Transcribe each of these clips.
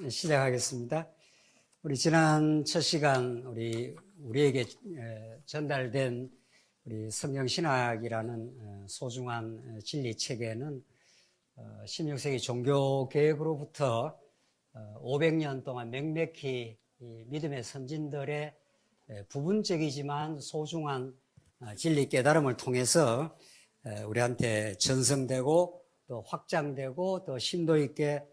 시작하겠습니다. 우리 지난 첫 시간 우리에게 전달된 우리 성경신학이라는 소중한 진리 체계는 16세기 종교개혁으로부터 500년 동안 맹맥히 믿음의 선진들의 부분적이지만 소중한 진리 깨달음을 통해서 우리한테 전승되고 또 확장되고 또 심도 있게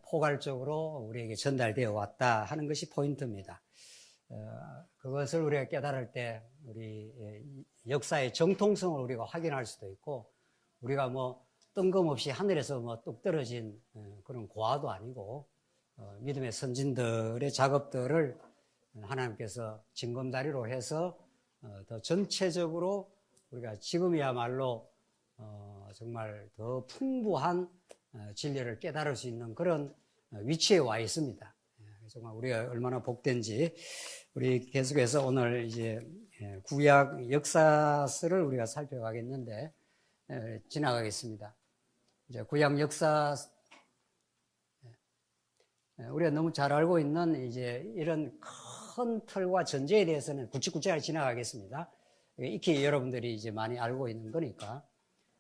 포괄적으로 우리에게 전달되어 왔다 하는 것이 포인트입니다. 그것을 우리가 깨달을 때 우리 역사의 정통성을 우리가 확인할 수도 있고, 우리가 뜬금없이 하늘에서 뚝 떨어진 그런 고아도 아니고 믿음의 선진들의 작업들을 하나님께서 징검다리로 해서 더 전체적으로 우리가 지금이야말로 정말 더 풍부한 진리를 깨달을 수 있는 그런 위치에 와 있습니다. 정말 우리가 얼마나 복된지, 우리 계속해서 오늘 이제 구약 역사서를 우리가 살펴가겠는데, 지나가겠습니다. 이제 구약 역사, 우리가 너무 잘 알고 있는 이제 이런 큰 틀과 전제에 대해서는 굵직굵직하게 지나가겠습니다. 익히 여러분들이 이제 많이 알고 있는 거니까.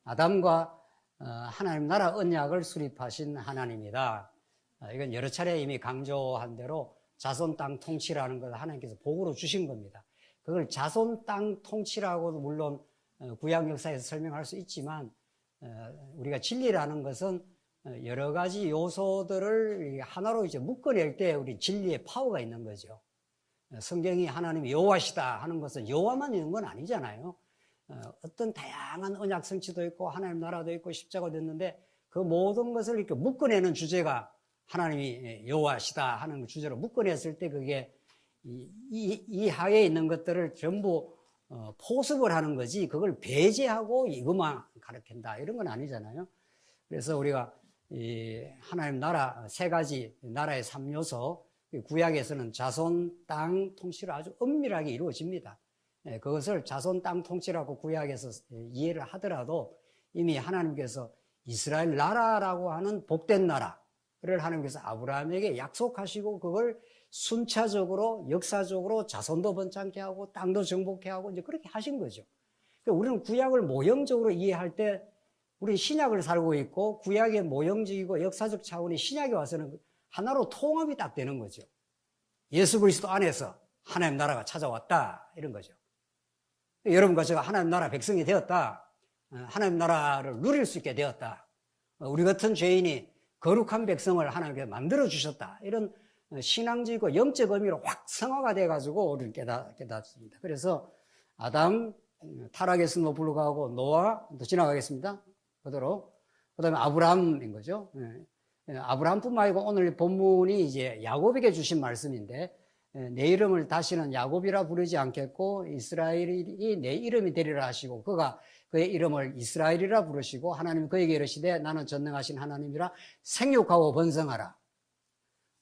아담과 하나님 나라 언약을 수립하신 하나님이다. 이건 여러 차례 이미 강조한 대로 자손 땅 통치라는 걸 하나님께서 복으로 주신 겁니다. 그걸 자손 땅 통치라고도 물론 구약 역사에서 설명할 수 있지만, 우리가 진리라는 것은 여러 가지 요소들을 하나로 이제 묶어낼 때 우리 진리의 파워가 있는 거죠. 성경이 하나님이 여호와시다 하는 것은 여호와만 있는 건 아니잖아요. 어떤 다양한 언약 성취도 있고 하나님 나라도 있고 십자가도 있는데, 그 모든 것을 이렇게 묶어내는 주제가 하나님이 여호와시다 하는 주제로 묶어냈을 때, 그게 이 하에 있는 것들을 전부 포섭을 하는 거지, 그걸 배제하고 이것만 가르친다 이런 건 아니잖아요. 그래서 우리가 이 하나님 나라 세 가지 나라의 3요소, 구약에서는 자손 땅 통치로 아주 엄밀하게 이루어집니다. 그것을 자손 땅 통치라고 구약에서 이해를 하더라도, 이미 하나님께서 이스라엘 나라라고 하는 복된 나라를 하나님께서 아브라함에게 약속하시고, 그걸 순차적으로 역사적으로 자손도 번창케 하고 땅도 정복케 하고 이제 그렇게 하신 거죠. 그러니까 우리는 구약을 모형적으로 이해할 때, 우리 신약을 살고 있고 구약의 모형적이고 역사적 차원이 신약에 와서는 하나로 통합이 딱 되는 거죠. 예수 그리스도 안에서 하나님 나라가 찾아왔다 이런 거죠. 여러분과 제가 하나님 나라 백성이 되었다, 하나님 나라를 누릴 수 있게 되었다, 우리 같은 죄인이 거룩한 백성을 하나님께 만들어 주셨다, 이런 신앙적이고 영적 의미로 확 성화가 돼가지고 우리는 깨닫습니다. 그래서 아담 타락에서 불러가고 노아, 또 지나가겠습니다. 그대로. 그 다음에 아브라함인 거죠. 아브라함뿐만 아니고 오늘 본문이 이제 야곱에게 주신 말씀인데, 내 이름을 다시는 야곱이라 부르지 않겠고 이스라엘이 내 이름이 되리라 하시고, 그가 그의 이름을 이스라엘이라 부르시고, 하나님 그에게 이르시되 나는 전능하신 하나님이라, 생육하고 번성하라,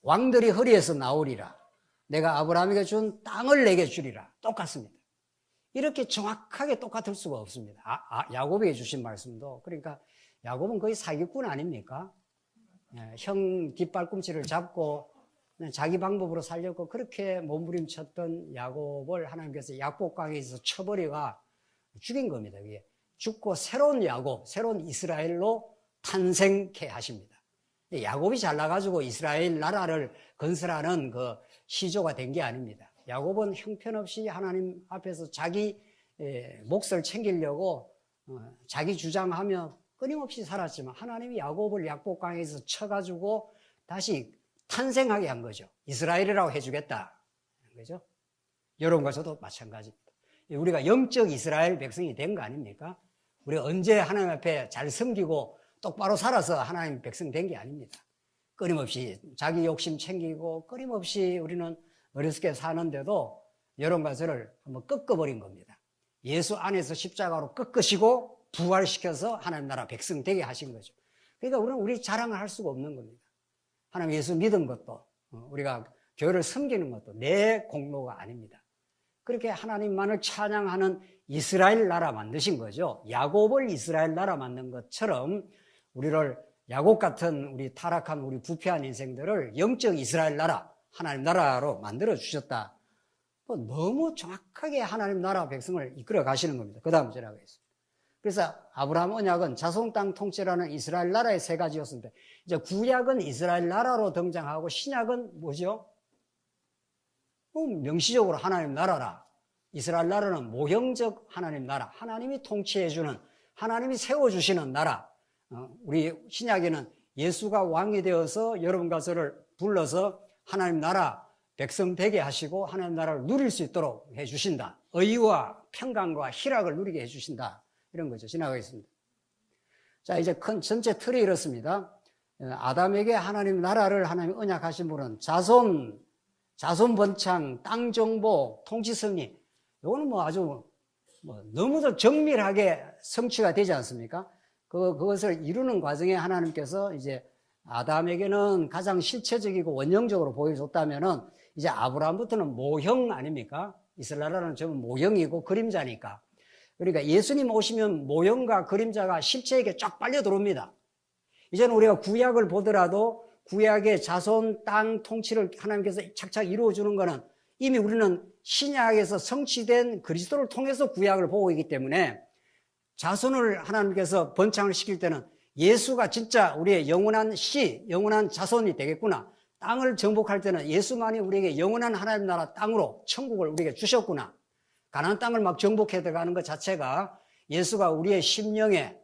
왕들이 허리에서 나오리라, 내가 아브라함에게 준 땅을 내게 주리라. 똑같습니다. 이렇게 정확하게 똑같을 수가 없습니다. 야곱에게 주신 말씀도. 그러니까 야곱은 거의 사기꾼 아닙니까? 형 뒷발꿈치를 잡고 자기 방법으로 살려고 그렇게 몸부림쳤던 야곱을 하나님께서 약복강에서 쳐버리가 죽인 겁니다. 그게 죽고 새로운 야곱, 새로운 이스라엘로 탄생케 하십니다. 야곱이 잘나가지고 이스라엘 나라를 건설하는 그 시조가 된 게 아닙니다. 야곱은 형편없이 하나님 앞에서 자기 몫을 챙기려고 자기 주장하며 끊임없이 살았지만, 하나님이 야곱을 약복강에서 쳐가지고 다시 탄생하게 한 거죠. 이스라엘이라고 해주겠다. 그죠? 여러분과 저도 마찬가지입니다. 우리가 영적 이스라엘 백성이 된 거 아닙니까? 우리가 언제 하나님 앞에 잘 섬기고 똑바로 살아서 하나님 백성 된 게 아닙니다. 끊임없이 자기 욕심 챙기고 끊임없이 우리는 어리석게 사는데도 여러분과 저를 한번 꺾어버린 겁니다. 예수 안에서 십자가로 꺾으시고 부활시켜서 하나님 나라 백성 되게 하신 거죠. 그러니까 우리는 우리 자랑을 할 수가 없는 겁니다. 하나님 예수 믿은 것도, 우리가 교회를 섬기는 것도 내 공로가 아닙니다. 그렇게 하나님만을 찬양하는 이스라엘 나라 만드신 거죠. 야곱을 이스라엘 나라 만든 것처럼 우리를 야곱 같은 우리 타락한 우리 부패한 인생들을 영적 이스라엘 나라, 하나님 나라로 만들어 주셨다. 너무 정확하게 하나님 나라 백성을 이끌어 가시는 겁니다. 그 다음 지나가겠습니다. 그래서 아브라함 언약은 자손 땅 통치라는 이스라엘 나라의 세 가지였습니다. 이제 구약은 이스라엘 나라로 등장하고 신약은 뭐죠? 명시적으로 하나님 나라라. 이스라엘 나라는 모형적 하나님 나라. 하나님이 통치해주는, 하나님이 세워주시는 나라. 우리 신약에는 예수가 왕이 되어서 여러분과 저를 불러서 하나님 나라 백성 되게 하시고 하나님 나라를 누릴 수 있도록 해주신다. 의와 평강과 희락을 누리게 해주신다. 이런 거죠. 지나가겠습니다. 자, 이제 큰 전체 틀이 이렇습니다. 아담에게 하나님 나라를 하나님 언약하신 분은 자손 번창, 땅 정복, 통치 승리. 이거는 아주 너무도 정밀하게 성취가 되지 않습니까? 그것을 이루는 과정에 하나님께서 이제 아담에게는 가장 실체적이고 원형적으로 보여줬다면은 이제 아브라함부터는 모형 아닙니까? 이스라엘 나라는 전부 모형이고 그림자니까. 그러니까 예수님 오시면 모형과 그림자가 실체에게 쫙 빨려 들어옵니다. 이제는 우리가 구약을 보더라도 구약의 자손 땅 통치를 하나님께서 착착 이루어주는 것은 이미 우리는 신약에서 성취된 그리스도를 통해서 구약을 보고 있기 때문에 자손을 하나님께서 번창을 시킬 때는 예수가 진짜 우리의 영원한 영원한 자손이 되겠구나. 땅을 정복할 때는 예수만이 우리에게 영원한 하나님 나라 땅으로 천국을 우리에게 주셨구나. 가나안 땅을 막 정복해 들어가는 것 자체가 예수가 우리의 심령에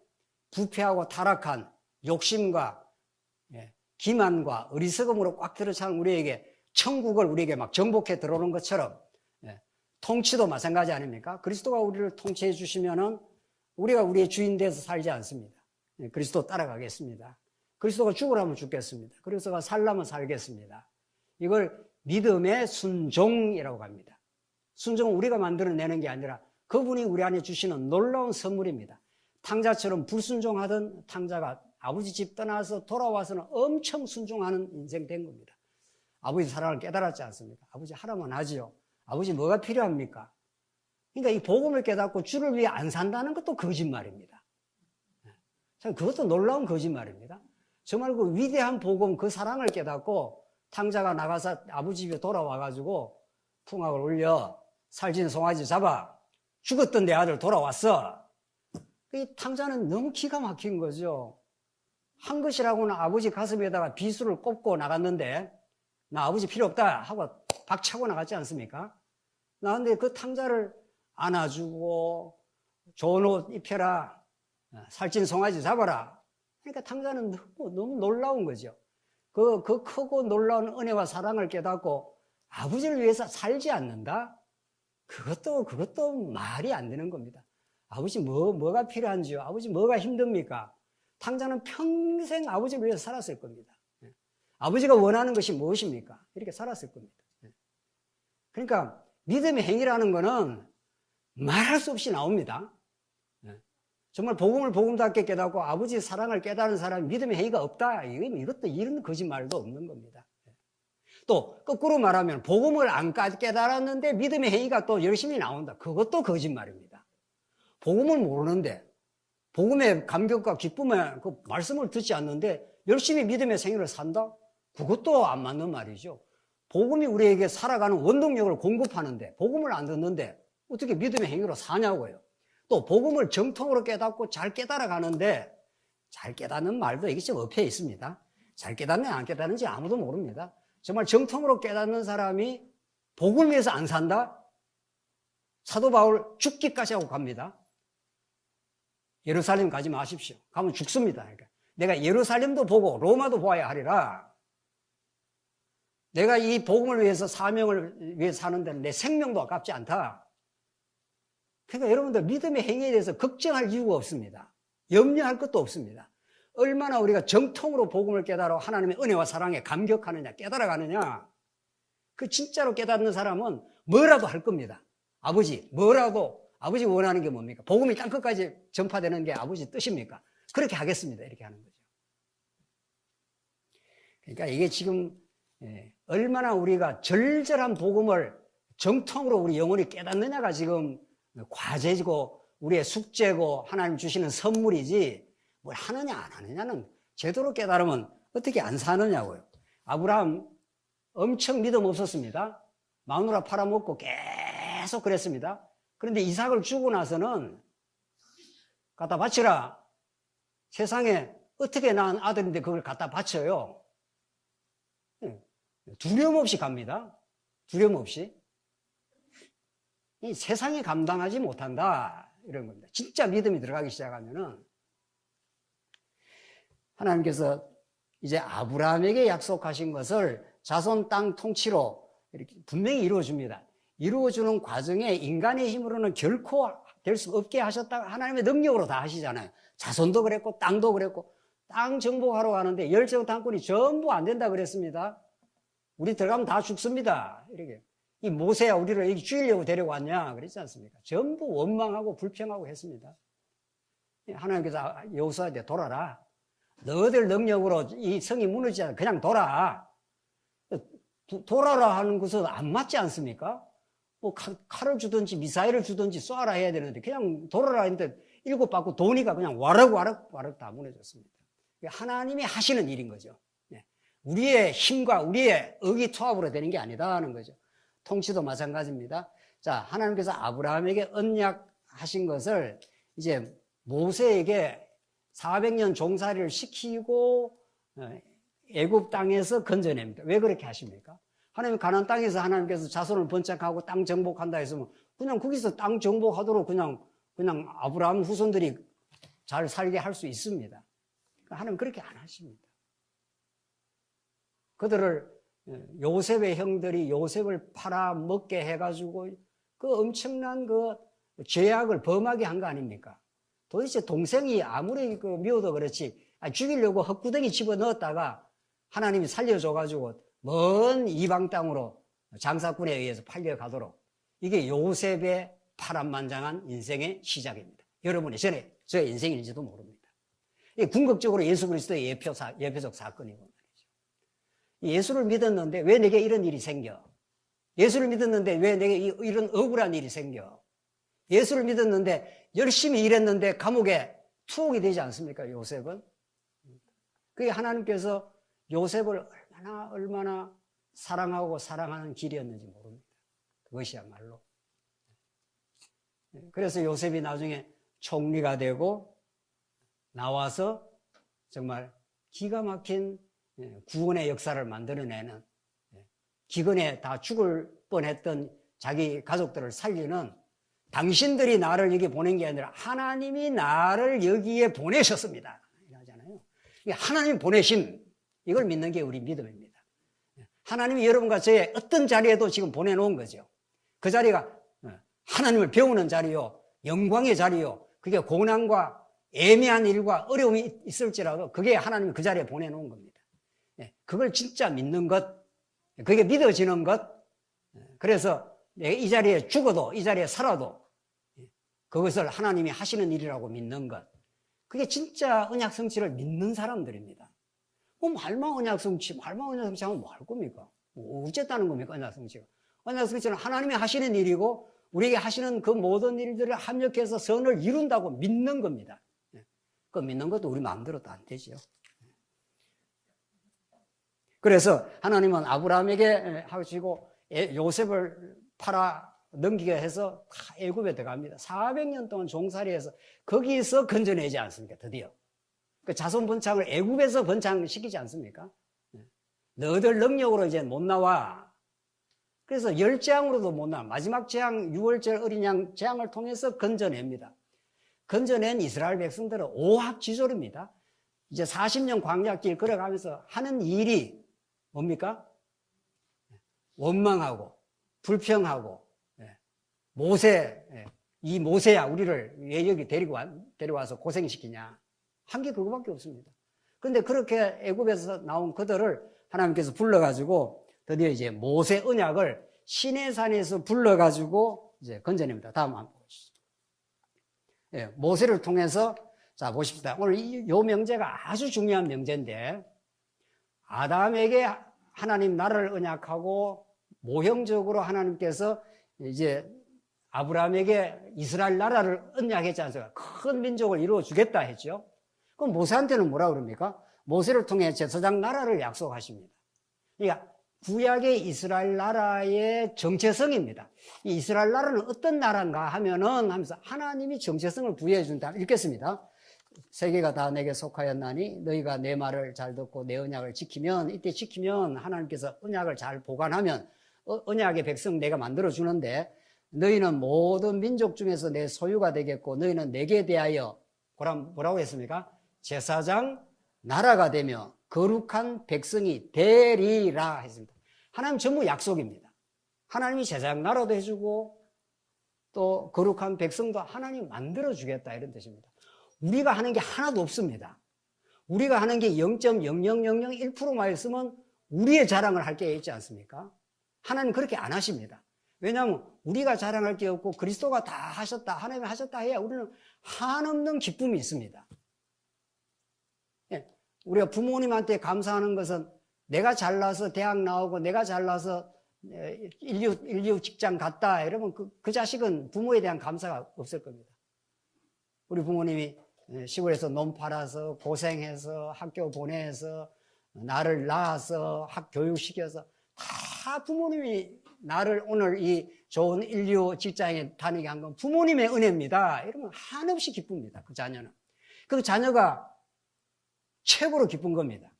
부패하고 타락한 욕심과 기만과 어리석음으로 꽉 들어찬 우리에게 천국을 우리에게 막 정복해 들어오는 것처럼 통치도 마찬가지 아닙니까? 그리스도가 우리를 통치해 주시면은 우리가 우리의 주인 돼서 살지 않습니다. 그리스도 따라가겠습니다. 그리스도가 죽으라면 죽겠습니다. 그리스도가 살라면 살겠습니다. 이걸 믿음의 순종이라고 합니다. 순종은 우리가 만들어내는 게 아니라 그분이 우리 안에 주시는 놀라운 선물입니다. 탕자처럼 불순종하던 탕자가 아버지 집 떠나서 돌아와서는 엄청 순종하는 인생 된 겁니다. 아버지 사랑을 깨달았지 않습니까? 아버지 하라면 하지요. 아버지 뭐가 필요합니까? 그러니까 이 복음을 깨닫고 주를 위해 안 산다는 것도 거짓말입니다. 참 그것도 놀라운 거짓말입니다. 정말 그 위대한 복음, 그 사랑을 깨닫고 탕자가 나가서 아버지 집에 돌아와가지고 풍악을 울려 살찐 송아지 잡아 죽었던 내 아들 돌아왔어. 이 탕자는 너무 기가 막힌 거죠. 한 것이라고는 아버지 가슴에다가 비수를 꼽고 나갔는데 나 아버지 필요 없다 하고 박차고 나갔지 않습니까? 나근데 그 탕자를 안아주고 좋은 옷 입혀라, 살찐 송아지 잡아라. 그러니까 탕자는 너무 놀라운 거죠. 그 크고 놀라운 은혜와 사랑을 깨닫고 아버지를 위해서 살지 않는다? 그것도 말이 안 되는 겁니다. 아버지 뭐가 필요한지요? 아버지 뭐가 힘듭니까? 탕자는 평생 아버지를 위해서 살았을 겁니다. 아버지가 원하는 것이 무엇입니까? 이렇게 살았을 겁니다. 그러니까 믿음의 행위라는 거는 말할 수 없이 나옵니다. 정말 복음을 복음답게 깨닫고 아버지의 사랑을 깨달은 사람이 믿음의 행위가 없다. 이것도 이런 거짓말도 없는 겁니다. 또 거꾸로 말하면 복음을 안 깨달았는데 믿음의 행위가 또 열심히 나온다. 그것도 거짓말입니다. 복음을 모르는데 복음의 감격과 기쁨의 그 말씀을 듣지 않는데 열심히 믿음의 생애를 산다? 그것도 안 맞는 말이죠. 복음이 우리에게 살아가는 원동력을 공급하는데 복음을 안 듣는데 어떻게 믿음의 행위로 사냐고요. 또 복음을 정통으로 깨닫고 잘 깨달아가는데 잘 깨닫는 말도 이게 좀 엎여 있습니다. 잘 깨닫는지 안 깨닫는지 아무도 모릅니다. 정말 정통으로 깨닫는 사람이 복음을 위해서 안 산다? 사도 바울 죽기까지 하고 갑니다. 예루살렘 가지 마십시오. 가면 죽습니다. 그러니까 내가 예루살렘도 보고 로마도 보아야 하리라. 내가 이 복음을 위해서 사명을 위해 사는 데는 내 생명도 아깝지 않다. 그러니까 여러분들 믿음의 행위에 대해서 걱정할 이유가 없습니다. 염려할 것도 없습니다. 얼마나 우리가 정통으로 복음을 깨달아 하나님의 은혜와 사랑에 감격하느냐, 깨달아가느냐. 그 진짜로 깨닫는 사람은 뭐라도 할 겁니다. 아버지 원하는 게 뭡니까? 복음이 땅끝까지 전파되는 게 아버지 뜻입니까? 그렇게 하겠습니다. 이렇게 하는 거죠. 그러니까 이게 지금 얼마나 우리가 절절한 복음을 정통으로 우리 영혼이 깨닫느냐가 지금 과제이고 우리의 숙제고 하나님 주시는 선물이지 뭘 하느냐 안 하느냐는 제대로 깨달으면 어떻게 안 사느냐고요. 아브라함 엄청 믿음 없었습니다. 마누라 팔아먹고 계속 그랬습니다. 그런데 이삭을 주고 나서는 갖다 바치라. 세상에 어떻게 낳은 아들인데 그걸 갖다 바쳐요. 두려움 없이 갑니다. 두려움 없이. 이 세상이 감당하지 못한다. 이런 겁니다. 진짜 믿음이 들어가기 시작하면은 하나님께서 이제 아브라함에게 약속하신 것을 자손 땅 통치로 이렇게 분명히 이루어줍니다. 이루어주는 과정에 인간의 힘으로는 결코 될 수 없게 하셨다가 하나님의 능력으로 다 하시잖아요. 자손도 그랬고 땅도 그랬고 땅 정복하러 가는데 열정 땅꾼이 전부 안 된다 그랬습니다. 우리 들어가면 다 죽습니다. 이렇게. 이 모세야 우리를 여기 죽이려고 데려왔냐 그랬지 않습니까? 전부 원망하고 불평하고 했습니다. 하나님께서 여호수아한테 돌아라. 너희들 능력으로 이 성이 무너지지 않아. 그냥 돌아. 돌아라 하는 것은 안 맞지 않습니까? 뭐 칼을 주든지 미사일을 주든지 쏴라 해야 되는데 그냥 돌아라 했는데 7바퀴 도니까 그냥 와르륵 다 무너졌습니다. 하나님이 하시는 일인 거죠. 우리의 힘과 우리의 의기투합으로 되는 게 아니다는 거죠. 통치도 마찬가지입니다. 자, 하나님께서 아브라함에게 언약하신 것을 이제 모세에게 400년 종살이를 시키고 애굽 땅에서 건져냅니다. 왜 그렇게 하십니까? 하나님 가나안 땅에서 하나님께서 자손을 번창하고 땅 정복한다 했으면 그냥 거기서 땅 정복하도록 그냥 아브라함 후손들이 잘 살게 할 수 있습니다. 하나님 그렇게 안 하십니다. 그들을 요셉의 형들이 요셉을 팔아먹게 해가지고 그 엄청난 그 죄악을 범하게 한 거 아닙니까? 도대체 동생이 아무리 미워도 그렇지 죽이려고 헛구덩이 집어넣었다가 하나님이 살려줘가지고 먼 이방 땅으로 장사꾼에 의해서 팔려가도록 이게 요셉의 파란만장한 인생의 시작입니다. 여러분이 전에 저의 인생인지도 모릅니다. 이게 궁극적으로 예수 그리스도의 예표적 사건이고 말이죠. 예수를 믿었는데 왜 내게 이런 일이 생겨? 예수를 믿었는데 왜 내게 이런 억울한 일이 생겨? 예수를 믿었는데 열심히 일했는데 감옥에 투옥이 되지 않습니까? 요셉은. 그게 하나님께서 요셉을 얼마나 사랑하고 사랑하는 길이었는지 모릅니다. 그것이야말로. 그래서 요셉이 나중에 총리가 되고 나와서 정말 기가 막힌 구원의 역사를 만들어내는, 기근에 다 죽을 뻔했던 자기 가족들을 살리는, 당신들이 나를 여기 보낸 게 아니라 하나님이 나를 여기에 보내셨습니다. 이러잖아요. 하나님 보내심, 이걸 믿는 게 우리 믿음입니다. 하나님이 여러분과 저의 어떤 자리에도 지금 보내놓은 거죠. 그 자리가 하나님을 배우는 자리요, 영광의 자리요, 그게 고난과 애매한 일과 어려움이 있을지라도 그게 하나님이 그 자리에 보내놓은 겁니다. 그걸 진짜 믿는 것, 그게 믿어지는 것, 그래서 내가 이 자리에 죽어도 이 자리에 살아도 그것을 하나님이 하시는 일이라고 믿는 것, 그게 진짜 언약 성취를 믿는 사람들입니다. 말만 언약 성취, 말만 언약 성취하면 뭐 할 겁니까? 어쨌다는 겁니까? 언약 성취가. 언약 성취는 하나님이 하시는 일이고 우리에게 하시는 그 모든 일들을 합력해서 선을 이룬다고 믿는 겁니다. 그 믿는 것도 우리 마음대로도 안 되죠. 그래서 하나님은 아브라함에게 하시고 요셉을 팔아 넘기게 해서 애굽에 들어갑니다. 400년 동안 종살이해서 거기서 건져내지 않습니까? 드디어. 그 자손 번창을 애굽에서 번창시키지 않습니까? 너희들 능력으로 이제 못 나와. 그래서 10재앙으로도 못 나와. 마지막 재앙, 6월절 어린 양 재앙을 통해서 건져냅니다. 건져낸 이스라엘 백성들은 오합지졸입니다. 이제 40년 광야길 걸어가면서 하는 일이 뭡니까? 원망하고 불평하고, 모세, 이 모세야 우리를 왜 여기 데려와서 고생시키냐, 한 게 그거밖에 없습니다. 그런데 그렇게 애굽에서 나온 그들을 하나님께서 불러가지고 드디어 이제 모세 언약을 시내산에서 불러가지고 이제 건져냅니다. 다음 한번 보시죠. 모세를 통해서, 자 보십시다. 오늘 요 명제가 아주 중요한 명제인데, 아담에게 하나님 나라를 언약하고 모형적으로 하나님께서 이제 아브라함에게 이스라엘 나라를 언약했지 않습니까? 큰 민족을 이루어 주겠다 했죠. 그럼 모세한테는 뭐라 그럽니까? 모세를 통해 제사장 나라를 약속하십니다. 그러니까 구약의 이스라엘 나라의 정체성입니다. 이 이스라엘 나라는 어떤 나라인가 하면서 하나님이 정체성을 부여해 준다. 읽겠습니다. 세계가 다 내게 속하였나니 너희가 내 말을 잘 듣고 내 언약을 지키면, 이때 지키면 하나님께서 언약을 잘 보관하면 언약의 백성 내가 만들어 주는데, 너희는 모든 민족 중에서 내 소유가 되겠고 너희는 내게 대하여 뭐라고 했습니까? 제사장 나라가 되며 거룩한 백성이 되리라 했습니다. 하나님 전부 약속입니다. 하나님이 제사장 나라도 해주고 또 거룩한 백성도 하나님 만들어 주겠다, 이런 뜻입니다. 우리가 하는 게 하나도 없습니다. 우리가 하는 게 0.00001%만 있으면 우리의 자랑을 할 게 있지 않습니까? 하나님 그렇게 안 하십니다. 왜냐하면 우리가 자랑할 게 없고 그리스도가 다 하셨다, 하나님이 하셨다 해야 우리는 한없는 기쁨이 있습니다. 우리가 부모님한테 감사하는 것은 내가 잘나서 대학 나오고 내가 잘나서 인류 직장 갔다 이러면 그 자식은 부모에 대한 감사가 없을 겁니다. 우리 부모님이 시골에서 논 팔아서 고생해서 학교 보내서 나를 낳아서 교육시켜서 다 부모님이 나를 오늘 이 좋은 인류 직장에 다니게 한 건 부모님의 은혜입니다. 이러면 한없이 기쁩니다. 그 자녀는. 그 자녀가 최고로 기쁜 겁니다.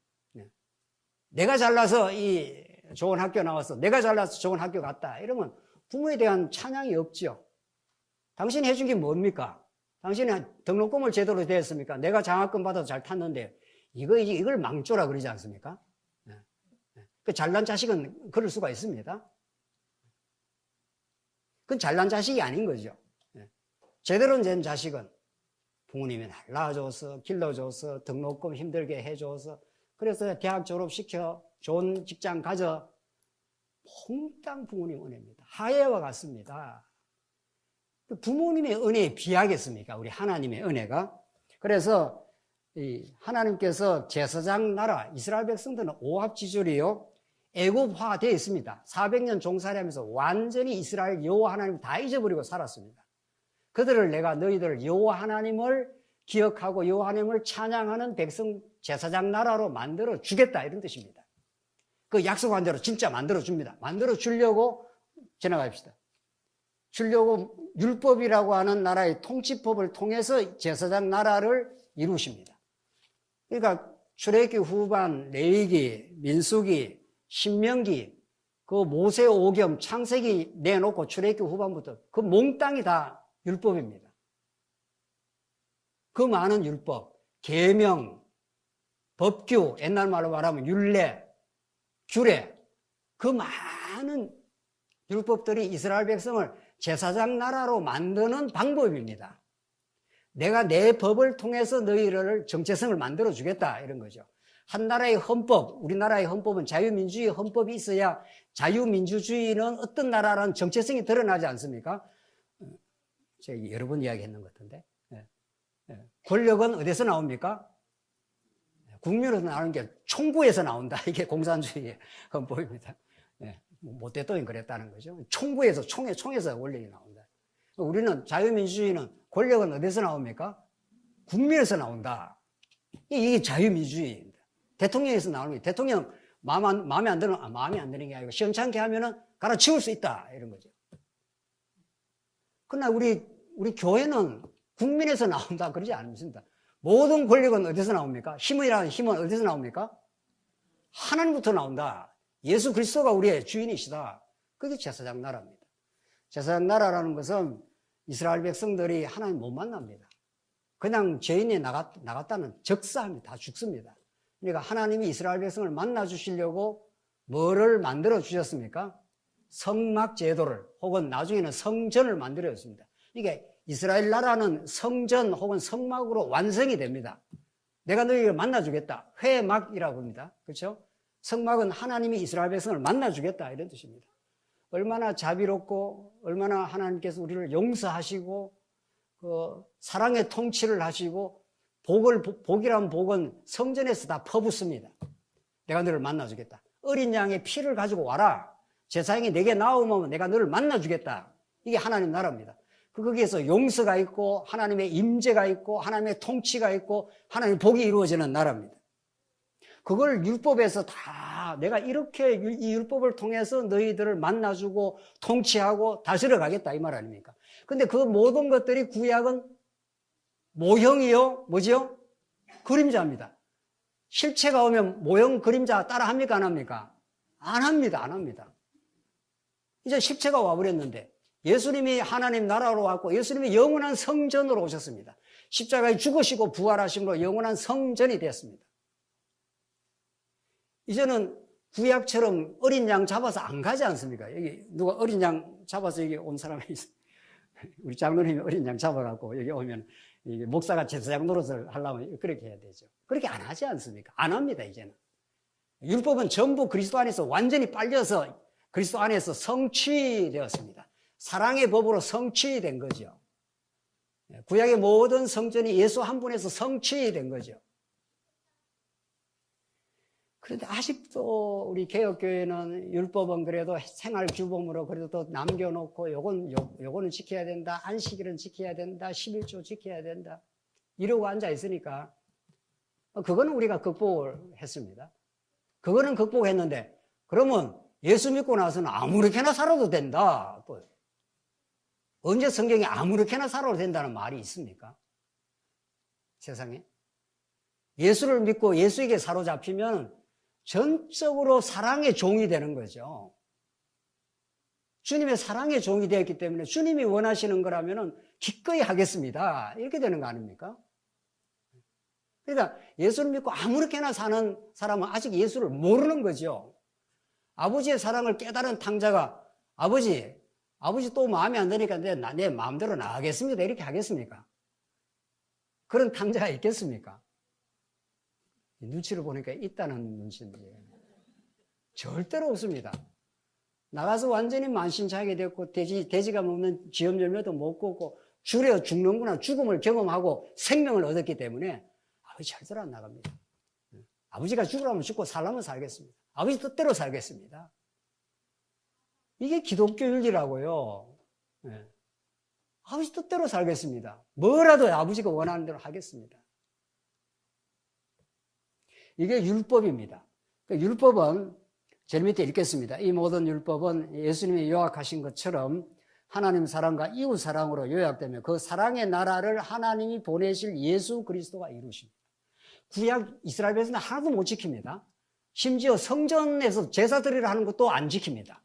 내가 잘나서 이 좋은 학교 나왔어, 내가 잘나서 좋은 학교 갔다 이러면 부모에 대한 찬양이 없죠. 당신이 해준 게 뭡니까? 당신이 등록금을 제대로 대했습니까? 내가 장학금 받아서 잘 탔는데 이걸 망조라 그러지 않습니까? 그 잘난 자식은 그럴 수가 있습니다. 그건 잘난 자식이 아닌 거죠. 제대로 된 자식은 부모님이 날 낳아줘서 길러줘서 등록금 힘들게 해줘서 그래서 대학 졸업시켜 좋은 직장 가져, 몽땅 부모님 은혜입니다. 하예와 같습니다. 부모님의 은혜에 비하겠습니까? 우리 하나님의 은혜가. 그래서 하나님께서 제사장 나라, 이스라엘 백성들은 오합지졸이요 애굽화되어 있습니다. 400년 종살이하면서 완전히 이스라엘 여호와 하나님을 다 잊어버리고 살았습니다. 그들을 내가 너희들을 여호와 하나님을 기억하고 여호와 하나님을 찬양하는 백성 제사장 나라로 만들어 주겠다, 이런 뜻입니다. 그 약속한 대로 진짜 만들어 줍니다. 만들어 주려고 지나갑시다. 주려고 율법이라고 하는 나라의 통치법을 통해서 제사장 나라를 이루십니다. 그러니까 출애굽기 후반, 레위기, 민수기, 신명기, 그 모세 오경, 창세기 내놓고 출애굽기 후반부터 그 몽땅이 다 율법입니다. 그 많은 율법, 계명, 법규, 옛날 말로 말하면 율례, 규례, 그 많은 율법들이 이스라엘 백성을 제사장 나라로 만드는 방법입니다. 내가 내 법을 통해서 너희를 정체성을 만들어 주겠다, 이런 거죠. 한 나라의 헌법, 우리나라의 헌법은 자유민주주의 헌법이 있어야 자유민주주의는 어떤 나라라는 정체성이 드러나지 않습니까? 제가 여러 번 이야기했는 것 같은데. 권력은 어디서 나옵니까? 국민으로 나오는 게 총구에서 나온다. 이게 공산주의 헌법입니다. 모 대통령이 그랬다는 거죠. 총구에서, 총에서 권력이 나온다. 우리는 자유민주주의는 권력은 어디서 나옵니까? 국민에서 나온다. 이게 자유민주주의입니다. 대통령에서 나오는 게, 대통령 마음에 안 드는 게 아니고 시원찮게 하면은 갈아치울 수 있다, 이런 거죠. 그러나 우리 교회는 국민에서 나온다 그러지 않습니다. 모든 권력은 어디서 나옵니까? 힘이라는 힘은 어디서 나옵니까? 하나님부터 나온다. 예수 그리스도가 우리의 주인이시다. 그게 제사장 나라입니다. 제사장 나라라는 것은 이스라엘 백성들이 하나님 못 만납니다. 그냥 죄인이 나갔다는 적사합니다. 다 죽습니다. 그러니까 하나님이 이스라엘 백성을 만나 주시려고 뭐를 만들어 주셨습니까? 성막 제도를, 혹은 나중에는 성전을 만들어 줬습니다. 이게 이스라엘 나라는 성전 혹은 성막으로 완성이 됩니다. 내가 너희를 만나주겠다. 회막이라고 합니다. 그렇죠? 성막은 하나님이 이스라엘 백성을 만나주겠다, 이런 뜻입니다. 얼마나 자비롭고 얼마나 하나님께서 우리를 용서하시고 사랑의 통치를 하시고 복이란 복은 성전에서 다 퍼붓습니다. 내가 너를 만나주겠다. 어린 양의 피를 가지고 와라. 제사장이 내게 나오면 내가 너를 만나주겠다. 이게 하나님 나라입니다. 거기에서 용서가 있고 하나님의 임재가 있고 하나님의 통치가 있고 하나님의 복이 이루어지는 나라입니다. 그걸 율법에서 다 내가 이렇게 이 율법을 통해서 너희들을 만나주고 통치하고 다스려 가겠다 이 말 아닙니까? 근데 그 모든 것들이 구약은 모형이요 뭐죠? 그림자입니다. 실체가 오면 모형 그림자 따라 합니까 안 합니까? 안 합니다. 안 합니다. 이제 실체가 와버렸는데 예수님이 하나님 나라로 왔고 예수님이 영원한 성전으로 오셨습니다. 십자가에 죽으시고 부활하심으로 영원한 성전이 되었습니다. 이제는 구약처럼 어린 양 잡아서 안 가지 않습니까? 여기 누가 어린 양 잡아서 여기 온 사람이 있어요. 우리 장로님이 어린 양 잡아갖고 여기 오면 이게 목사가 제사장 노릇을 하려면 그렇게 해야 되죠. 그렇게 안 하지 않습니까? 안 합니다, 이제는. 율법은 전부 그리스도 안에서 완전히 빨려서 그리스도 안에서 성취되었습니다. 사랑의 법으로 성취된 거죠. 구약의 모든 성전이 예수 한 분에서 성취된 거죠. 그런데 아직도 우리 개혁교회는 율법은 그래도 생활규범으로 그래도 또 남겨놓고 요거는 지켜야 된다. 안식일은 지켜야 된다. 11조 지켜야 된다. 이러고 앉아 있으니까 그거는 우리가 극복을 했습니다. 그거는 극복했는데 그러면 예수 믿고 나서는 아무렇게나 살아도 된다. 또 언제 성경에 아무렇게나 살아도 된다는 말이 있습니까? 세상에. 예수를 믿고 예수에게 사로잡히면 전적으로 사랑의 종이 되는 거죠. 주님의 사랑의 종이 되었기 때문에 주님이 원하시는 거라면 기꺼이 하겠습니다. 이렇게 되는 거 아닙니까? 그러니까 예수를 믿고 아무렇게나 사는 사람은 아직 예수를 모르는 거죠. 아버지의 사랑을 깨달은 탕자가 아버지 또 마음에 안 드니까 내 마음대로 나가겠습니다. 이렇게 하겠습니까? 그런 탕자가 있겠습니까? 눈치를 보니까 있다는 눈치인데 절대로 없습니다. 나가서 완전히 만신창이 됐고 돼지가 먹는 쥐염 열매도 못 걷고 줄여 죽는구나 죽음을 경험하고 생명을 얻었기 때문에 아버지 절대로 안 나갑니다. 아버지가 죽으라면 죽고 살라면 살겠습니다. 아버지 뜻대로 살겠습니다. 이게 기독교윤리라고요. 네. 아버지 뜻대로 살겠습니다. 뭐라도 아버지가 원하는 대로 하겠습니다. 이게 율법입니다. 율법은 제일 밑에 읽겠습니다. 이 모든 율법은 예수님이 요약하신 것처럼 하나님 사랑과 이웃 사랑으로 요약되며 그 사랑의 나라를 하나님이 보내실 예수 그리스도가 이루십니다. 구약 이스라엘 백성은 하나도 못 지킵니다. 심지어 성전에서 제사 드리려 하는 것도 안 지킵니다.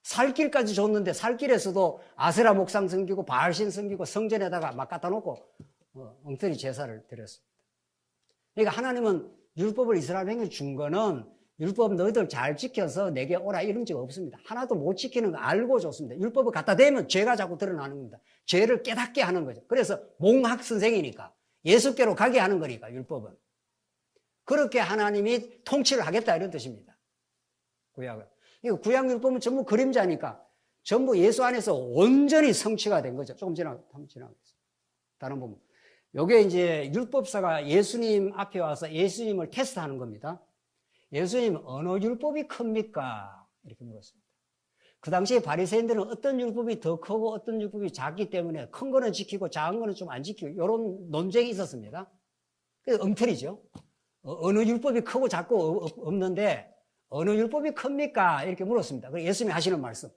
살길까지 줬는데 살길에서도 아세라 목상 섬기고 바알신 섬기고 성전에다가 막 갖다 놓고 엉터리 제사를 드렸습니다. 그러니까 하나님은 율법을 이스라엘 백성에게 준 거는 율법 너희들 잘 지켜서 내게 오라 이런 적 없습니다. 하나도 못 지키는 거 알고 줬습니다. 율법을 갖다 대면 죄가 자꾸 드러나는 겁니다. 죄를 깨닫게 하는 거죠. 그래서 몽학 선생이니까 예수께로 가게 하는 거니까 율법은. 그렇게 하나님이 통치를 하겠다 이런 뜻입니다. 구약은. 구약 율법은 전부 그림자니까 전부 예수 안에서 온전히 성취가 된 거죠. 조금 지나가겠습니다. 다른 부분. 요게 이제 율법사가 예수님 앞에 와서 예수님을 테스트하는 겁니다. 예수님 어느 율법이 큽니까? 이렇게 물었습니다. 그 당시에 바리새인들은 어떤 율법이 더 크고 어떤 율법이 작기 때문에 큰 거는 지키고 작은 거는 좀 안 지키고 이런 논쟁이 있었습니다. 그래서 엉터리죠. 어느 율법이 크고 작고 없는데 어느 율법이 큽니까? 이렇게 물었습니다. 그래서 예수님이 하시는 말씀.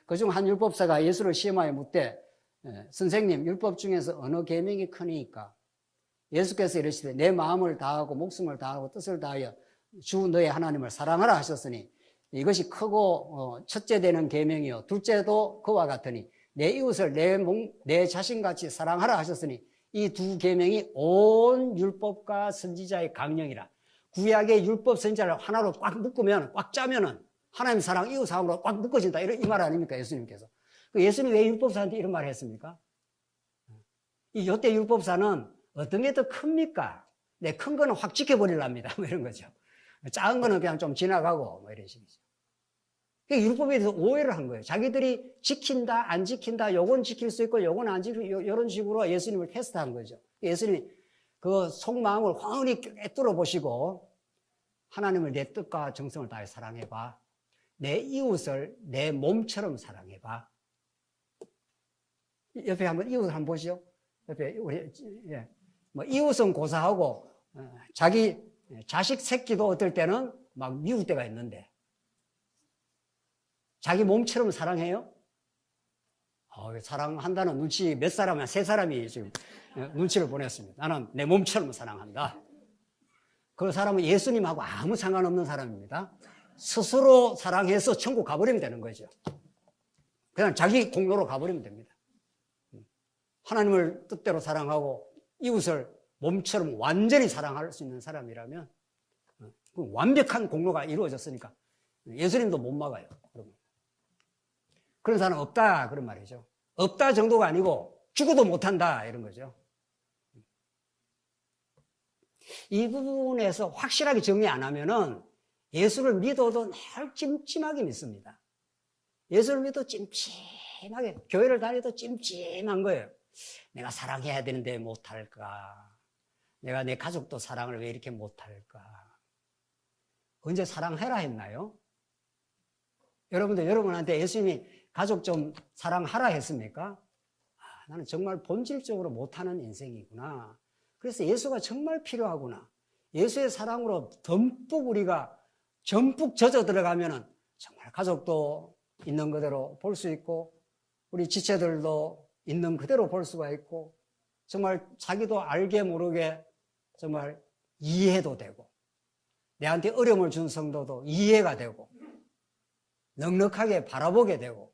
그중 한 율법사가 예수를 시험하여 묻되 선생님 율법 중에서 어느 계명이 크니까? 예수께서 이르시되 내 마음을 다하고 목숨을 다하고 뜻을 다하여 주 너의 하나님을 사랑하라 하셨으니 이것이 크고 첫째 되는 계명이요 둘째도 그와 같으니 내 이웃을 내 자신같이 사랑하라 하셨으니 이 두 계명이 온 율법과 선지자의 강령이라. 구약의 율법 선지자를 하나로 꽉 묶으면 꽉 짜면은 하나님 사랑 이웃 사랑으로 꽉 묶어진다 이 말 아닙니까 예수님께서. 예수님 왜 율법사한테 이런 말을 했습니까? 이 요때 율법사는 어떤 게 더 큽니까? 네, 큰 거는 확 지켜버리랍니다. 뭐 이런 거죠. 작은 거는 그냥 좀 지나가고 뭐 이런 식이죠. 율법에 대해서 오해를 한 거예요. 자기들이 지킨다, 안 지킨다, 요건 지킬 수 있고 요건 안 지키고 이런 식으로 예수님을 테스트한 거죠. 예수님이 그 속마음을 환히 꿰뚫어 보시고 하나님을 내 뜻과 정성을 다해 사랑해봐. 내 이웃을 내 몸처럼 사랑해봐. 옆에 한번 이웃을 한번 보시죠. 옆에 우리 뭐 이웃은 고사하고 자기 자식 새끼도 어떨 때는 막 미울 때가 있는데 자기 몸처럼 사랑해요? 사랑한다는 눈치 몇 사람이야? 세 사람이 지금 눈치를 보냈습니다. 나는 내 몸처럼 사랑한다. 그 사람은 예수님하고 아무 상관없는 사람입니다. 스스로 사랑해서 천국 가버리면 되는 거죠. 그냥 자기 공로로 가버리면 됩니다. 하나님을 뜻대로 사랑하고 이웃을 몸처럼 완전히 사랑할 수 있는 사람이라면 완벽한 공로가 이루어졌으니까 예수님도 못 막아요. 그런 사람 없다 그런 말이죠. 없다 정도가 아니고 죽어도 못한다 이런 거죠. 이 부분에서 확실하게 정리 안 하면은 예수를 믿어도 늘 찜찜하게 믿습니다. 예수를 믿어도 찜찜하게, 교회를 다녀도 찜찜한 거예요. 내가 사랑해야 되는데 못할까? 내가 내 가족도 사랑을 왜 이렇게 못할까? 언제 사랑해라 했나요? 여러분들, 여러분한테 예수님이 가족 좀 사랑하라 했습니까? 나는 정말 본질적으로 못하는 인생이구나. 그래서 예수가 정말 필요하구나. 예수의 사랑으로 듬뿍 우리가 전폭 젖어 들어가면은 정말 가족도 있는 그대로 볼 수 있고, 우리 지체들도 있는 그대로 볼 수가 있고, 정말 자기도 알게 모르게 정말 이해도 되고, 내한테 어려움을 준 성도도 이해가 되고, 넉넉하게 바라보게 되고,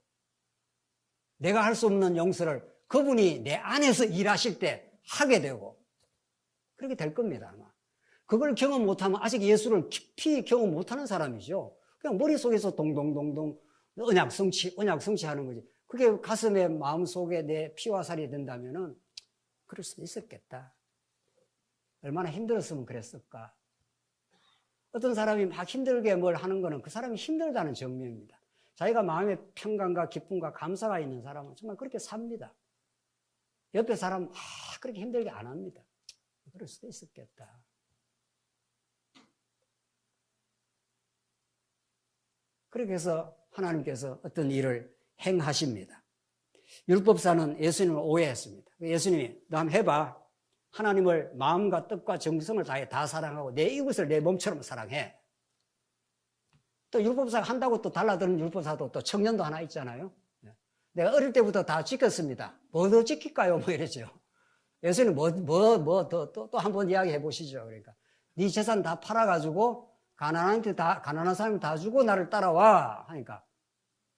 내가 할 수 없는 용서를 그분이 내 안에서 일하실 때 하게 되고, 그렇게 될 겁니다, 아마. 그걸 경험 못하면 아직 예수를 깊이 경험 못하는 사람이죠. 그냥 머릿속에서 동동동동 언약 성취 하는 거지. 그게 가슴에 마음속에 내 피와 살이 된다면은 그럴 수도 있었겠다. 얼마나 힘들었으면 그랬을까. 어떤 사람이 막 힘들게 뭘 하는 거는 그 사람이 힘들다는 증명입니다. 자기가 마음의 평강과 기쁨과 감사가 있는 사람은 정말 그렇게 삽니다. 옆에 사람 그렇게 힘들게 안 합니다. 그럴 수도 있었겠다. 그렇게 해서 하나님께서 어떤 일을 행하십니다. 율법사는 예수님을 오해했습니다. 예수님이 너 한번 해봐. 하나님을 마음과 뜻과 정성을 다해 다 사랑하고 내 이웃을 내 몸처럼 사랑해. 또 율법사가 한다고 또 달라드는 율법사도 또 청년도 하나 있잖아요. 내가 어릴 때부터 다 지켰습니다. 뭐 더 지킬까요? 뭐 이러죠. 예수님 또 한 번 이야기해 보시죠. 그러니까 네 재산 다 팔아가지고 가난한 사람 다 주고 나를 따라와 하니까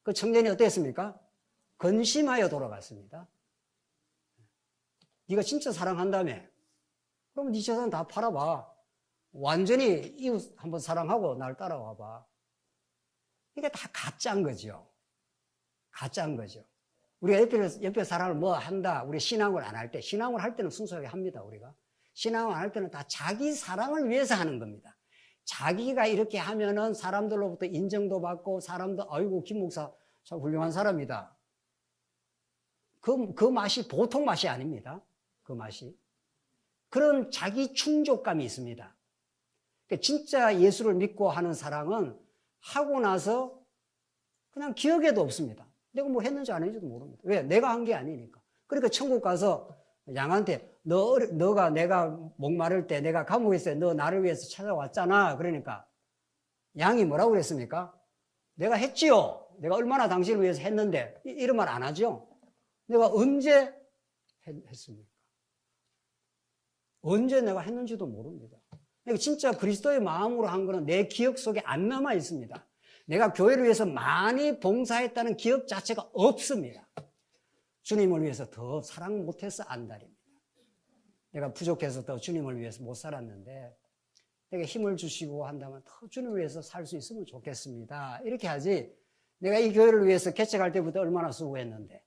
그 청년이 어땠습니까? 근심하여 돌아갔습니다. 네가 진짜 사랑한다며? 그럼 네 재산 다 팔아봐. 완전히 이웃 한번 사랑하고 날 따라와봐. 이게 다 가짜인 거죠. 가짜인 거죠. 우리가 옆에 사람을 뭐 한다. 우리 신앙을 안 할 때, 신앙을 할 때는 순수하게 합니다. 우리가 신앙을 안 할 때는 다 자기 사랑을 위해서 하는 겁니다. 자기가 이렇게 하면은 사람들로부터 인정도 받고 사람도 아이고 김 목사 참 훌륭한 사람이다. 그 맛이 보통 맛이 아닙니다. 그 맛이 그런 자기 충족감이 있습니다. 그러니까 진짜 예수를 믿고 하는 사랑은 하고 나서 그냥 기억에도 없습니다. 내가 뭐 했는지 안 했는지도 모릅니다. 왜? 내가 한 게 아니니까. 그러니까 천국 가서 양한테 너가 내가 목마를 때 내가 감옥에 있을 때 너 나를 위해서 찾아왔잖아. 그러니까 양이 뭐라고 그랬습니까? 내가 했지요. 내가 얼마나 당신을 위해서 했는데 이런 말 안 하죠. 내가 언제 했습니까? 언제 내가 했는지도 모릅니다. 그러니까 진짜 그리스도의 마음으로 한 거는 내 기억 속에 안 남아 있습니다. 내가 교회를 위해서 많이 봉사했다는 기억 자체가 없습니다. 주님을 위해서 더 사랑 못해서 안달입니다. 내가 부족해서 더 주님을 위해서 못 살았는데 내가 힘을 주시고 한다면 더 주님을 위해서 살 수 있으면 좋겠습니다. 이렇게 하지 내가 이 교회를 위해서 개척할 때부터 얼마나 수고했는데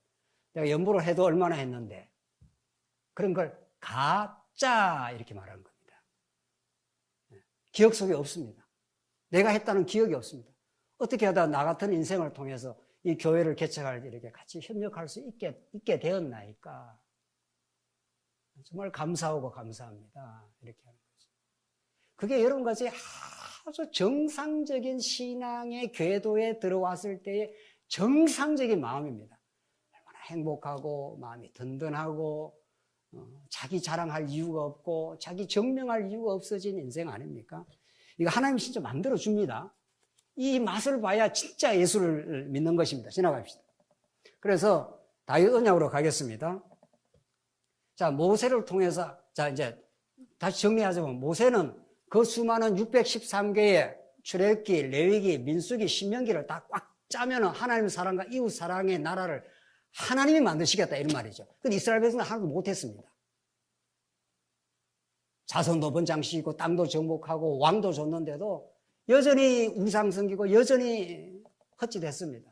내가 연보를 해도 얼마나 했는데 그런 걸 가짜 이렇게 말하는 겁니다. 기억 속에 없습니다. 내가 했다는 기억이 없습니다. 어떻게 하다 나 같은 인생을 통해서 이 교회를 개척할 때 이렇게 같이 협력할 수 있게 되었나이까. 정말 감사하고 감사합니다. 이렇게 하는 거죠. 그게 여러분같이 아주 정상적인 신앙의 궤도에 들어왔을 때의 정상적인 마음입니다. 얼마나 행복하고 마음이 든든하고 자기 자랑할 이유가 없고 자기 증명할 이유가 없어진 인생 아닙니까? 이거 하나님 진짜 만들어 줍니다. 이 맛을 봐야 진짜 예수를 믿는 것입니다. 지나갑시다. 그래서 다윗 언약으로 가겠습니다. 자, 모세를 통해서, 자, 이제 다시 정리하자면 모세는 그 수많은 613개의 출애굽기, 레위기, 민수기, 신명기를 다 꽉 짜면은 하나님 사랑과 이웃 사랑의 나라를 하나님이 만드시겠다 이런 말이죠. 근데 이스라엘 백성은 하나도 못했습니다. 자손도 번창시키고 땅도 정복하고 왕도 줬는데도 여전히 우상 섬기고 여전히 헛짓했습니다.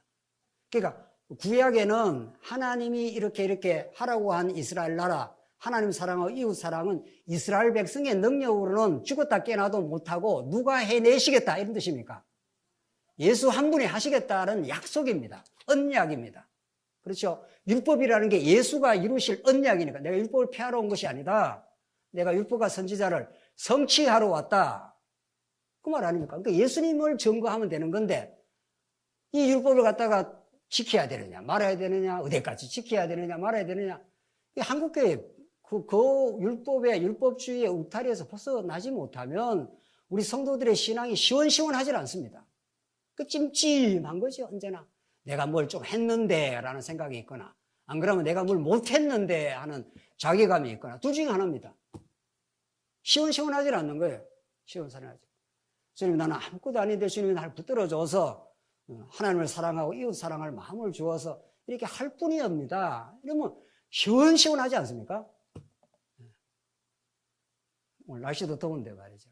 그러니까 구약에는 하나님이 이렇게 하라고 한 이스라엘 나라, 하나님 사랑하고 이웃 사랑은 이스라엘 백성의 능력으로는 죽었다 깨나도 못하고 누가 해내시겠다 이런 뜻입니까? 예수 한 분이 하시겠다는 약속입니다. 언약입니다. 그렇죠? 율법이라는 게 예수가 이루실 언약이니까 내가 율법을 폐하러 온 것이 아니다. 내가 율법과 선지자를 성취하러 왔다. 그 말 아닙니까? 그러니까 예수님을 증거하면 되는 건데 이 율법을 갖다가 지켜야 되느냐 말아야 되느냐 어디까지 지켜야 되느냐 말아야 되느냐 한국교회 그 율법의 율법주의의 울타리에서 벗어나지 못하면 우리 성도들의 신앙이 시원시원하지 않습니다. 그 찜찜한 거죠. 언제나 내가 뭘 좀 했는데 라는 생각이 있거나 안 그러면 내가 뭘 못했는데 하는 자괴감이 있거나 둘 중에 하나입니다. 시원시원하지 않는 거예요. 시원시원하지. 주님 나는 아무것도 아닌데 주님이 나를 붙들어줘서 하나님을 사랑하고 이웃 사랑할 마음을 주어서 이렇게 할 뿐이옵니다. 이러면 시원시원하지 않습니까? 오늘 날씨도 더운데 말이죠.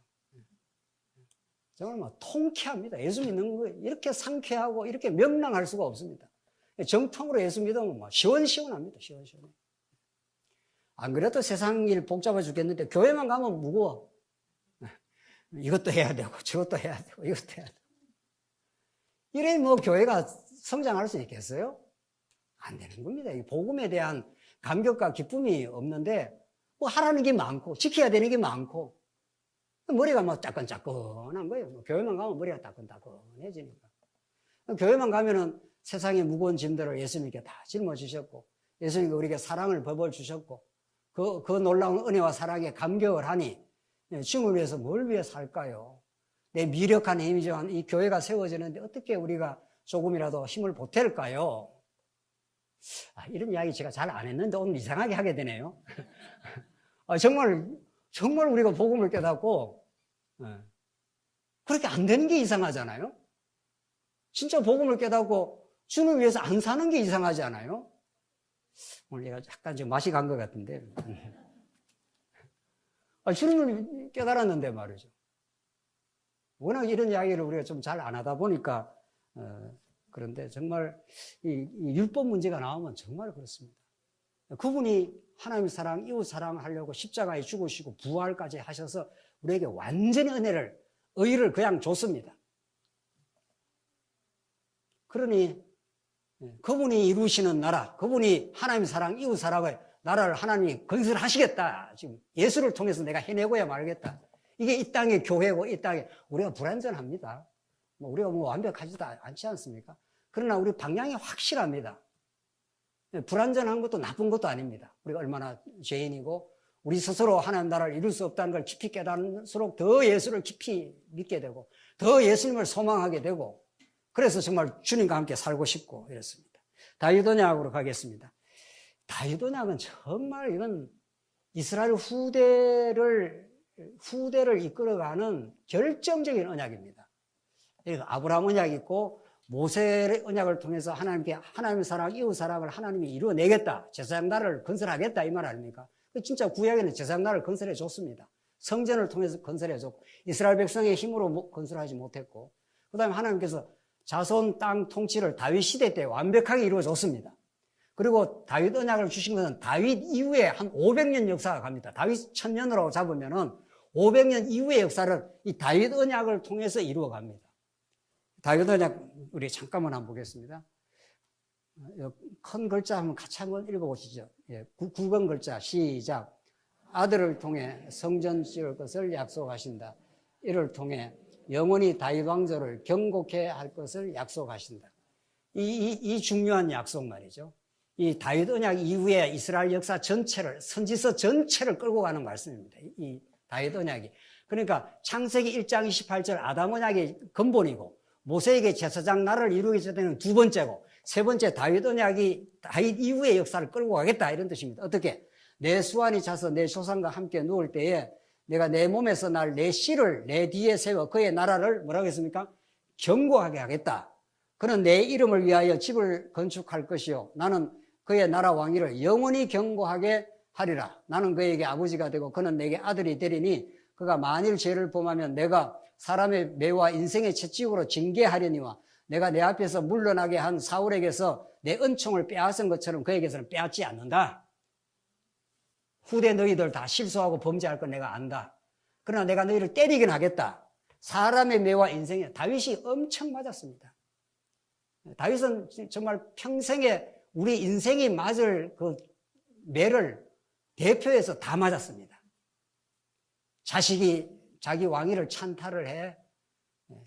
정말 뭐 통쾌합니다. 예수 믿는 거 이렇게 상쾌하고 이렇게 명랑할 수가 없습니다. 정통으로 예수 믿으면 뭐 시원시원합니다. 시원시원해. 안 그래도 세상 일 복잡해 죽겠는데 교회만 가면 무거워. 이것도 해야 되고 저것도 해야 되고 이것도 해야 되고. 이래 뭐 교회가 성장할 수 있겠어요? 안 되는 겁니다. 이 복음에 대한 감격과 기쁨이 없는데 뭐 하라는 게 많고 지켜야 되는 게 많고 머리가 뭐 따끈따끈한 거예요. 뭐 교회만 가면 머리가 따끈따끈해지니까. 교회만 가면은 세상의 무거운 짐들을 예수님께 다 짊어지셨고 예수님이 우리에게 사랑을 벌벌 주셨고 그 놀라운 은혜와 사랑에 감격을 하니 주님을 위해서 뭘 위해 살까요? 내 미력한 힘이지만 이 교회가 세워지는데 어떻게 우리가 조금이라도 힘을 보탤까요? 이런 이야기 제가 잘 안 했는데 오늘 이상하게 하게 되네요. 정말 우리가 복음을 깨닫고 그렇게 안 되는 게 이상하잖아요. 진짜 복음을 깨닫고 주님을 위해서 안 사는 게 이상하지 않아요? 오늘 내가 약간 좀 맛이 간 것 같은데 주님을 깨달았는데 말이죠. 워낙 이런 이야기를 우리가 좀 잘 안 하다 보니까 그런데 정말 이 율법 문제가 나오면 정말 그렇습니다. 그분이 하나님의 사랑, 이웃 사랑을 하려고 십자가에 죽으시고 부활까지 하셔서 우리에게 완전히 의를 그냥 줬습니다. 그러니 그분이 이루시는 나라, 그분이 하나님의 사랑, 이웃 사랑을 나라를 하나님이 건설하시겠다. 지금 예수를 통해서 내가 해내고야 말겠다. 이게 이 땅의 교회고 이 땅에 우리가 불완전합니다. 우리가 완벽하지도 않지 않습니까? 그러나 우리 방향이 확실합니다. 불완전한 것도 나쁜 것도 아닙니다. 우리가 얼마나 죄인이고 우리 스스로 하나님 나라를 이룰 수 없다는 걸 깊이 깨달을수록 더 예수를 깊이 믿게 되고 더 예수님을 소망하게 되고 그래서 정말 주님과 함께 살고 싶고 이렇습니다. 다윗 언약으로 가겠습니다. 다윗 언약은 정말 이건 이스라엘 후대를 이끌어가는 결정적인 언약입니다. 아브라함 언약이 있고 모세의 언약을 통해서 하나님의 사랑, 이웃 사랑을 하나님이 이루어내겠다. 제사장 나라를 건설하겠다 이 말 아닙니까? 진짜 구약에는 제사장 나라를 건설해 줬습니다. 성전을 통해서 건설해 줬고 이스라엘 백성의 힘으로 건설하지 못했고 그 다음에 하나님께서 자손 땅 통치를 다윗 시대 때 완벽하게 이루어 줬습니다. 그리고 다윗 언약을 주신 것은 다윗 이후에 한 500년 역사가 갑니다. 다윗 1000년으로 잡으면은 500년 이후의 역사를 이 다윗 언약을 통해서 이루어 갑니다. 다윗 언약 우리 잠깐만 한번 보겠습니다. 큰 글자 한번 같이 한번 읽어보시죠. 굵은 글자 시작. 아들을 통해 성전 지을 것을 약속하신다. 이를 통해 영원히 다윗 왕조를 경고케 할 것을 약속하신다. 이 중요한 약속 말이죠. 이 다윗 언약 이후에 이스라엘 역사 전체를, 선지서 전체를 끌고 가는 말씀입니다. 이 다윗 언약이. 그러니까 창세기 1장 28절 아담 언약이 근본이고, 모세에게 제사장 나라를 이루기 전에는 두 번째고, 세 번째 다윗 언약이 다윗 이후의 역사를 끌고 가겠다, 이런 뜻입니다. 어떻게? 내 수완이 차서 내 조상과 함께 누울 때에 내가 내 몸에서 날 내 씨를 내 뒤에 세워 그의 나라를 뭐라고 했습니까? 견고하게 하겠다. 그는 내 이름을 위하여 집을 건축할 것이요, 나는 그의 나라 왕위를 영원히 견고하게 하리라. 나는 그에게 아버지가 되고 그는 내게 아들이 되리니 그가 만일 죄를 범하면 내가 사람의 매와 인생의 채찍으로 징계하려니와 내가 내 앞에서 물러나게 한 사울에게서 내 은총을 빼앗은 것처럼 그에게서는 빼앗지 않는다. 후대 너희들 다 실수하고 범죄할 건 내가 안다. 그러나 내가 너희를 때리긴 하겠다. 사람의 매와 인생에. 다윗이 엄청 맞았습니다. 다윗은 정말 평생에 우리 인생이 맞을 그 매를 대표해서 다 맞았습니다. 자식이 자기 왕위를 찬탈을 해.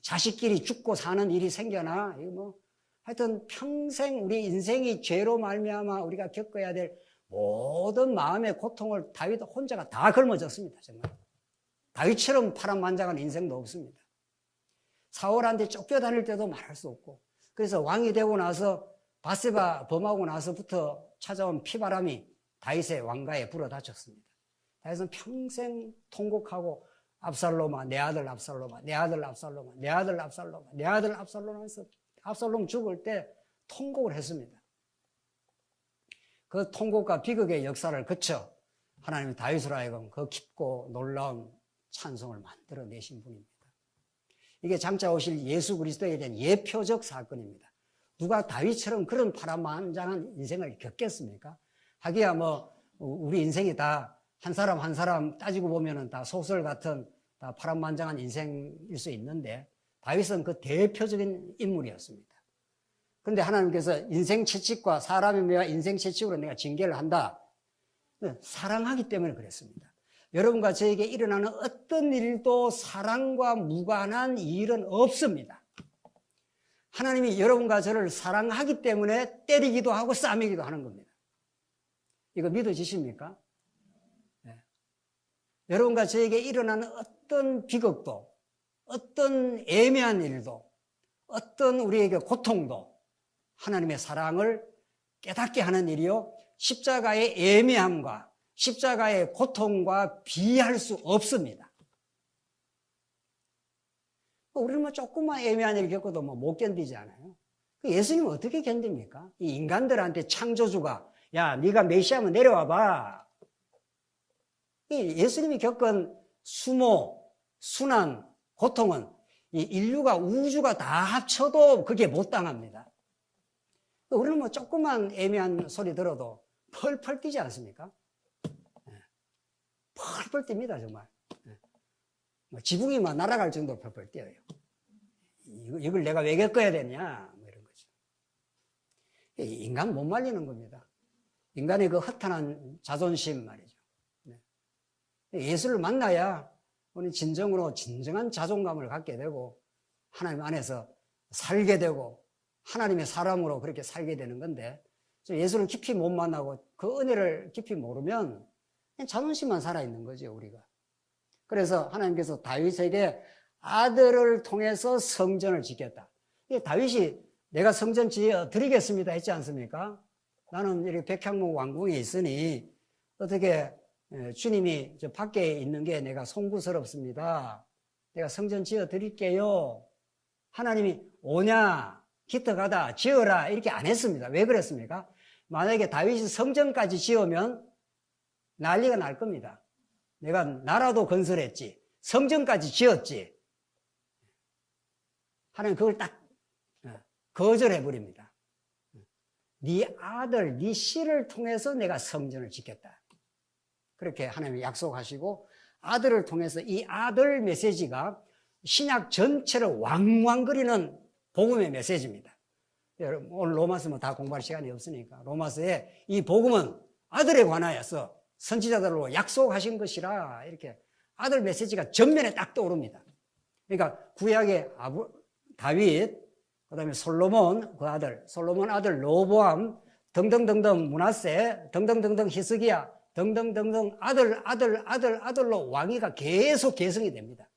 자식끼리 죽고 사는 일이 생겨나. 이거 뭐 하여튼 평생 우리 인생이 죄로 말미암아 우리가 겪어야 될 모든 마음의 고통을 다윗 혼자가 다 걸머졌습니다. 정말 다윗처럼 파란만장한 인생도 없습니다. 사울한테 쫓겨다닐 때도 말할 수 없고, 그래서 왕이 되고 나서 바세바 범하고 나서부터 찾아온 피바람이 다윗의 왕가에 불어닥쳤습니다. 다윗은 평생 통곡하고 압살롬아, 내 아들 압살롬아, 내 아들 압살롬아, 내 아들 압살롬아, 내 아들 압살롬아 해서 압살롬 죽을 때 통곡을 했습니다. 그 통곡과 비극의 역사를 거쳐 하나님이 다윗으로 하여금 그 깊고 놀라운 찬송을 만들어내신 분입니다. 이게 장차 오실 예수 그리스도에 대한 예표적 사건입니다. 누가 다윗처럼 그런 파란만장한 인생을 겪겠습니까? 하기야 뭐 우리 인생이 다 한 사람 한 사람 따지고 보면은 다 소설 같은 다 파란만장한 인생일 수 있는데, 다윗은 그 대표적인 인물이었습니다. 그런데 하나님께서 인생 채찍과 사람의 매와 인생 채찍으로 내가 징계를 한다. 사랑하기 때문에 그랬습니다. 여러분과 저에게 일어나는 어떤 일도 사랑과 무관한 일은 없습니다. 하나님이 여러분과 저를 사랑하기 때문에 때리기도 하고 싸매기도 하는 겁니다. 이거 믿어지십니까? 네. 여러분과 저에게 일어나는 어떤 비극도, 어떤 애매한 일도, 어떤 우리에게 고통도 하나님의 사랑을 깨닫게 하는 일이요, 십자가의 애매함과 십자가의 고통과 비할 수 없습니다. 우리는 뭐 조금만 애매한 일 겪어도 뭐 못 견디지 않아요? 예수님은 어떻게 견딥니까? 이 인간들한테 창조주가, 야, 네가 메시아면 내려와 봐. 예수님이 겪은 수모, 순환, 고통은 이 인류가, 우주가 다 합쳐도 그게 못 당합니다. 우리는 뭐 조금만 애매한 소리 들어도 펄펄 뛰지 않습니까? 펄펄 뜁니다, 정말. 지붕이 막 날아갈 정도로 펄펄 뛰어요. 이걸 내가 왜 겪어야 되냐, 뭐 이런 거죠. 인간 못 말리는 겁니다. 인간의 그 허탄한 자존심 말이죠. 예수를 만나야 우리 진정한 자존감을 갖게 되고 하나님 안에서 살게 되고 하나님의 사람으로 그렇게 살게 되는 건데, 예수를 깊이 못 만나고 그 은혜를 깊이 모르면 그냥 자존심만 살아있는 거죠, 우리가. 그래서 하나님께서 다윗에게 아들을 통해서 성전을 짓겠다. 다윗이 내가 성전 지어 드리겠습니다 했지 않습니까? 나는 이렇게 백향목 왕궁에 있으니 어떻게 주님이 저 밖에 있는 게 내가 송구스럽습니다. 내가 성전 지어 드릴게요. 하나님이 오냐, 기특하다, 지어라 이렇게 안 했습니다. 왜 그랬습니까? 만약에 다윗이 성전까지 지으면 난리가 날 겁니다. 내가 나라도 건설했지, 성전까지 지었지. 하나님 그걸 딱 거절해버립니다. 네 아들, 네 씨를 통해서 내가 성전을 짓겠다. 그렇게 하나님이 약속하시고, 아들을 통해서 이 아들 메시지가 신약 전체를 왕왕거리는 복음의 메시지입니다. 여러분, 오늘 로마서 뭐 다 공부할 시간이 없으니까 로마서에 이 복음은 아들에 관하여서 선지자들로 약속하신 것이라, 이렇게 아들 메시지가 전면에 딱 떠오릅니다. 그러니까 구약의 다윗, 그 다음에 솔로몬, 그 아들, 솔로몬 아들 로보암, 등등등등 므낫세, 등등등등 히스기야, 등등등등 아들로 왕위가 계속 계승이 됩니다.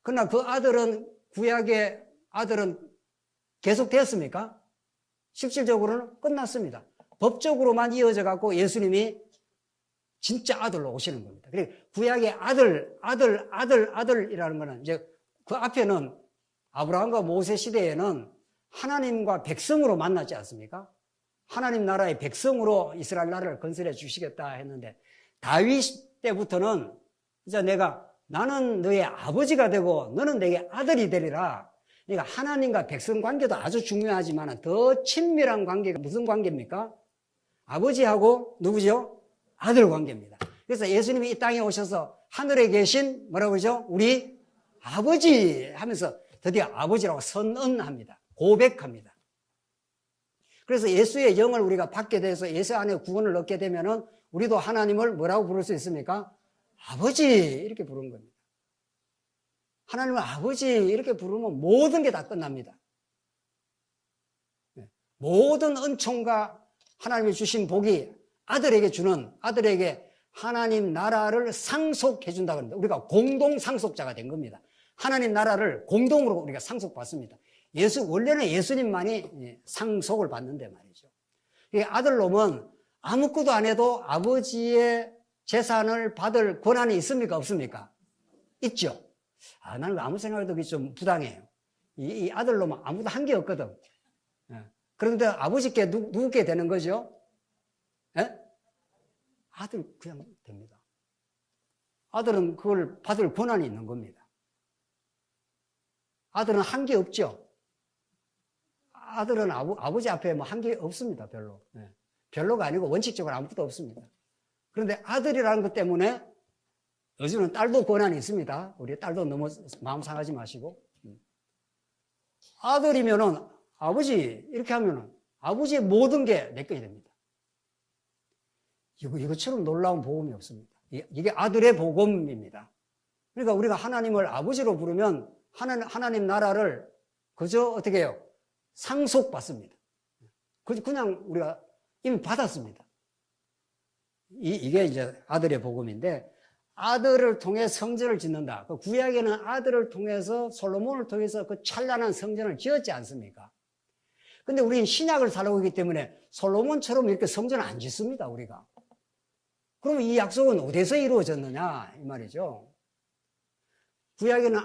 그러나 그 아들은, 구약의 아들은 계속 됐습니까? 실질적으로는 끝났습니다. 법적으로만 이어져 갖고 예수님이 진짜 아들로 오시는 겁니다. 그리고 구약의 아들이라는 거는 이제 그 앞에는 아브라함과 모세 시대에는 하나님과 백성으로 만났지 않습니까? 하나님 나라의 백성으로 이스라엘 나라를 건설해 주시겠다 했는데, 다윗 때부터는 이제 나는 너의 아버지가 되고 너는 내게 아들이 되리라. 그러니까 하나님과 백성 관계도 아주 중요하지만 더 친밀한 관계가 무슨 관계입니까? 아버지하고 누구죠? 아들 관계입니다. 그래서 예수님이 이 땅에 오셔서 하늘에 계신 뭐라고 그러죠? 우리 아버지 하면서 드디어 아버지라고 선언합니다. 고백합니다. 그래서 예수의 영을 우리가 받게 돼서 예수 안에 구원을 얻게 되면은 우리도 하나님을 뭐라고 부를 수 있습니까? 아버지 이렇게 부르는 겁니다. 하나님을 아버지 이렇게 부르면 모든 게 다 끝납니다. 모든 은총과 하나님이 주신 복이 아들에게 하나님 나라를 상속해 준다고 합니다. 우리가 공동 상속자가 된 겁니다. 하나님 나라를 공동으로 우리가 상속받습니다. 원래는 예수님만이 상속을 받는데 말이죠. 이 아들놈은 아무것도 안 해도 아버지의 재산을 받을 권한이 있습니까? 없습니까? 있죠. 나는 아무 생각해도 그게 좀 부당해요. 이 아들놈은 아무도 한 게 없거든. 그런데 아버지께 누구께 되는 거죠? 아들 그냥 됩니다. 아들은 그걸 받을 권한이 있는 겁니다. 아들은 한 게 없죠. 아들은 아버지 앞에 뭐 한 게 없습니다. 별로. 별로가 아니고 원칙적으로 아무것도 없습니다. 그런데 아들이라는 것 때문에 요즘은 딸도 권한이 있습니다. 우리 딸도 너무 마음 상하지 마시고. 아들이면은 아버지 이렇게 하면은 아버지의 모든 게 내 것이 됩니다. 이것처럼 놀라운 복음이 없습니다. 이게 아들의 복음입니다. 그러니까 우리가 하나님을 아버지로 부르면 하나님 나라를 그저 어떻게 해요? 상속받습니다. 그냥 우리가 이미 받았습니다. 이게 이제 아들의 복음인데, 아들을 통해 성전을 짓는다. 그 구약에는 아들을 통해서 솔로몬을 통해서 그 찬란한 성전을 지었지 않습니까? 근데 우리는 신약을 살아오기 있기 때문에 솔로몬처럼 이렇게 성전을 안 짓습니다, 우리가. 그럼 이 약속은 어디서 이루어졌느냐 이 말이죠. 구약에는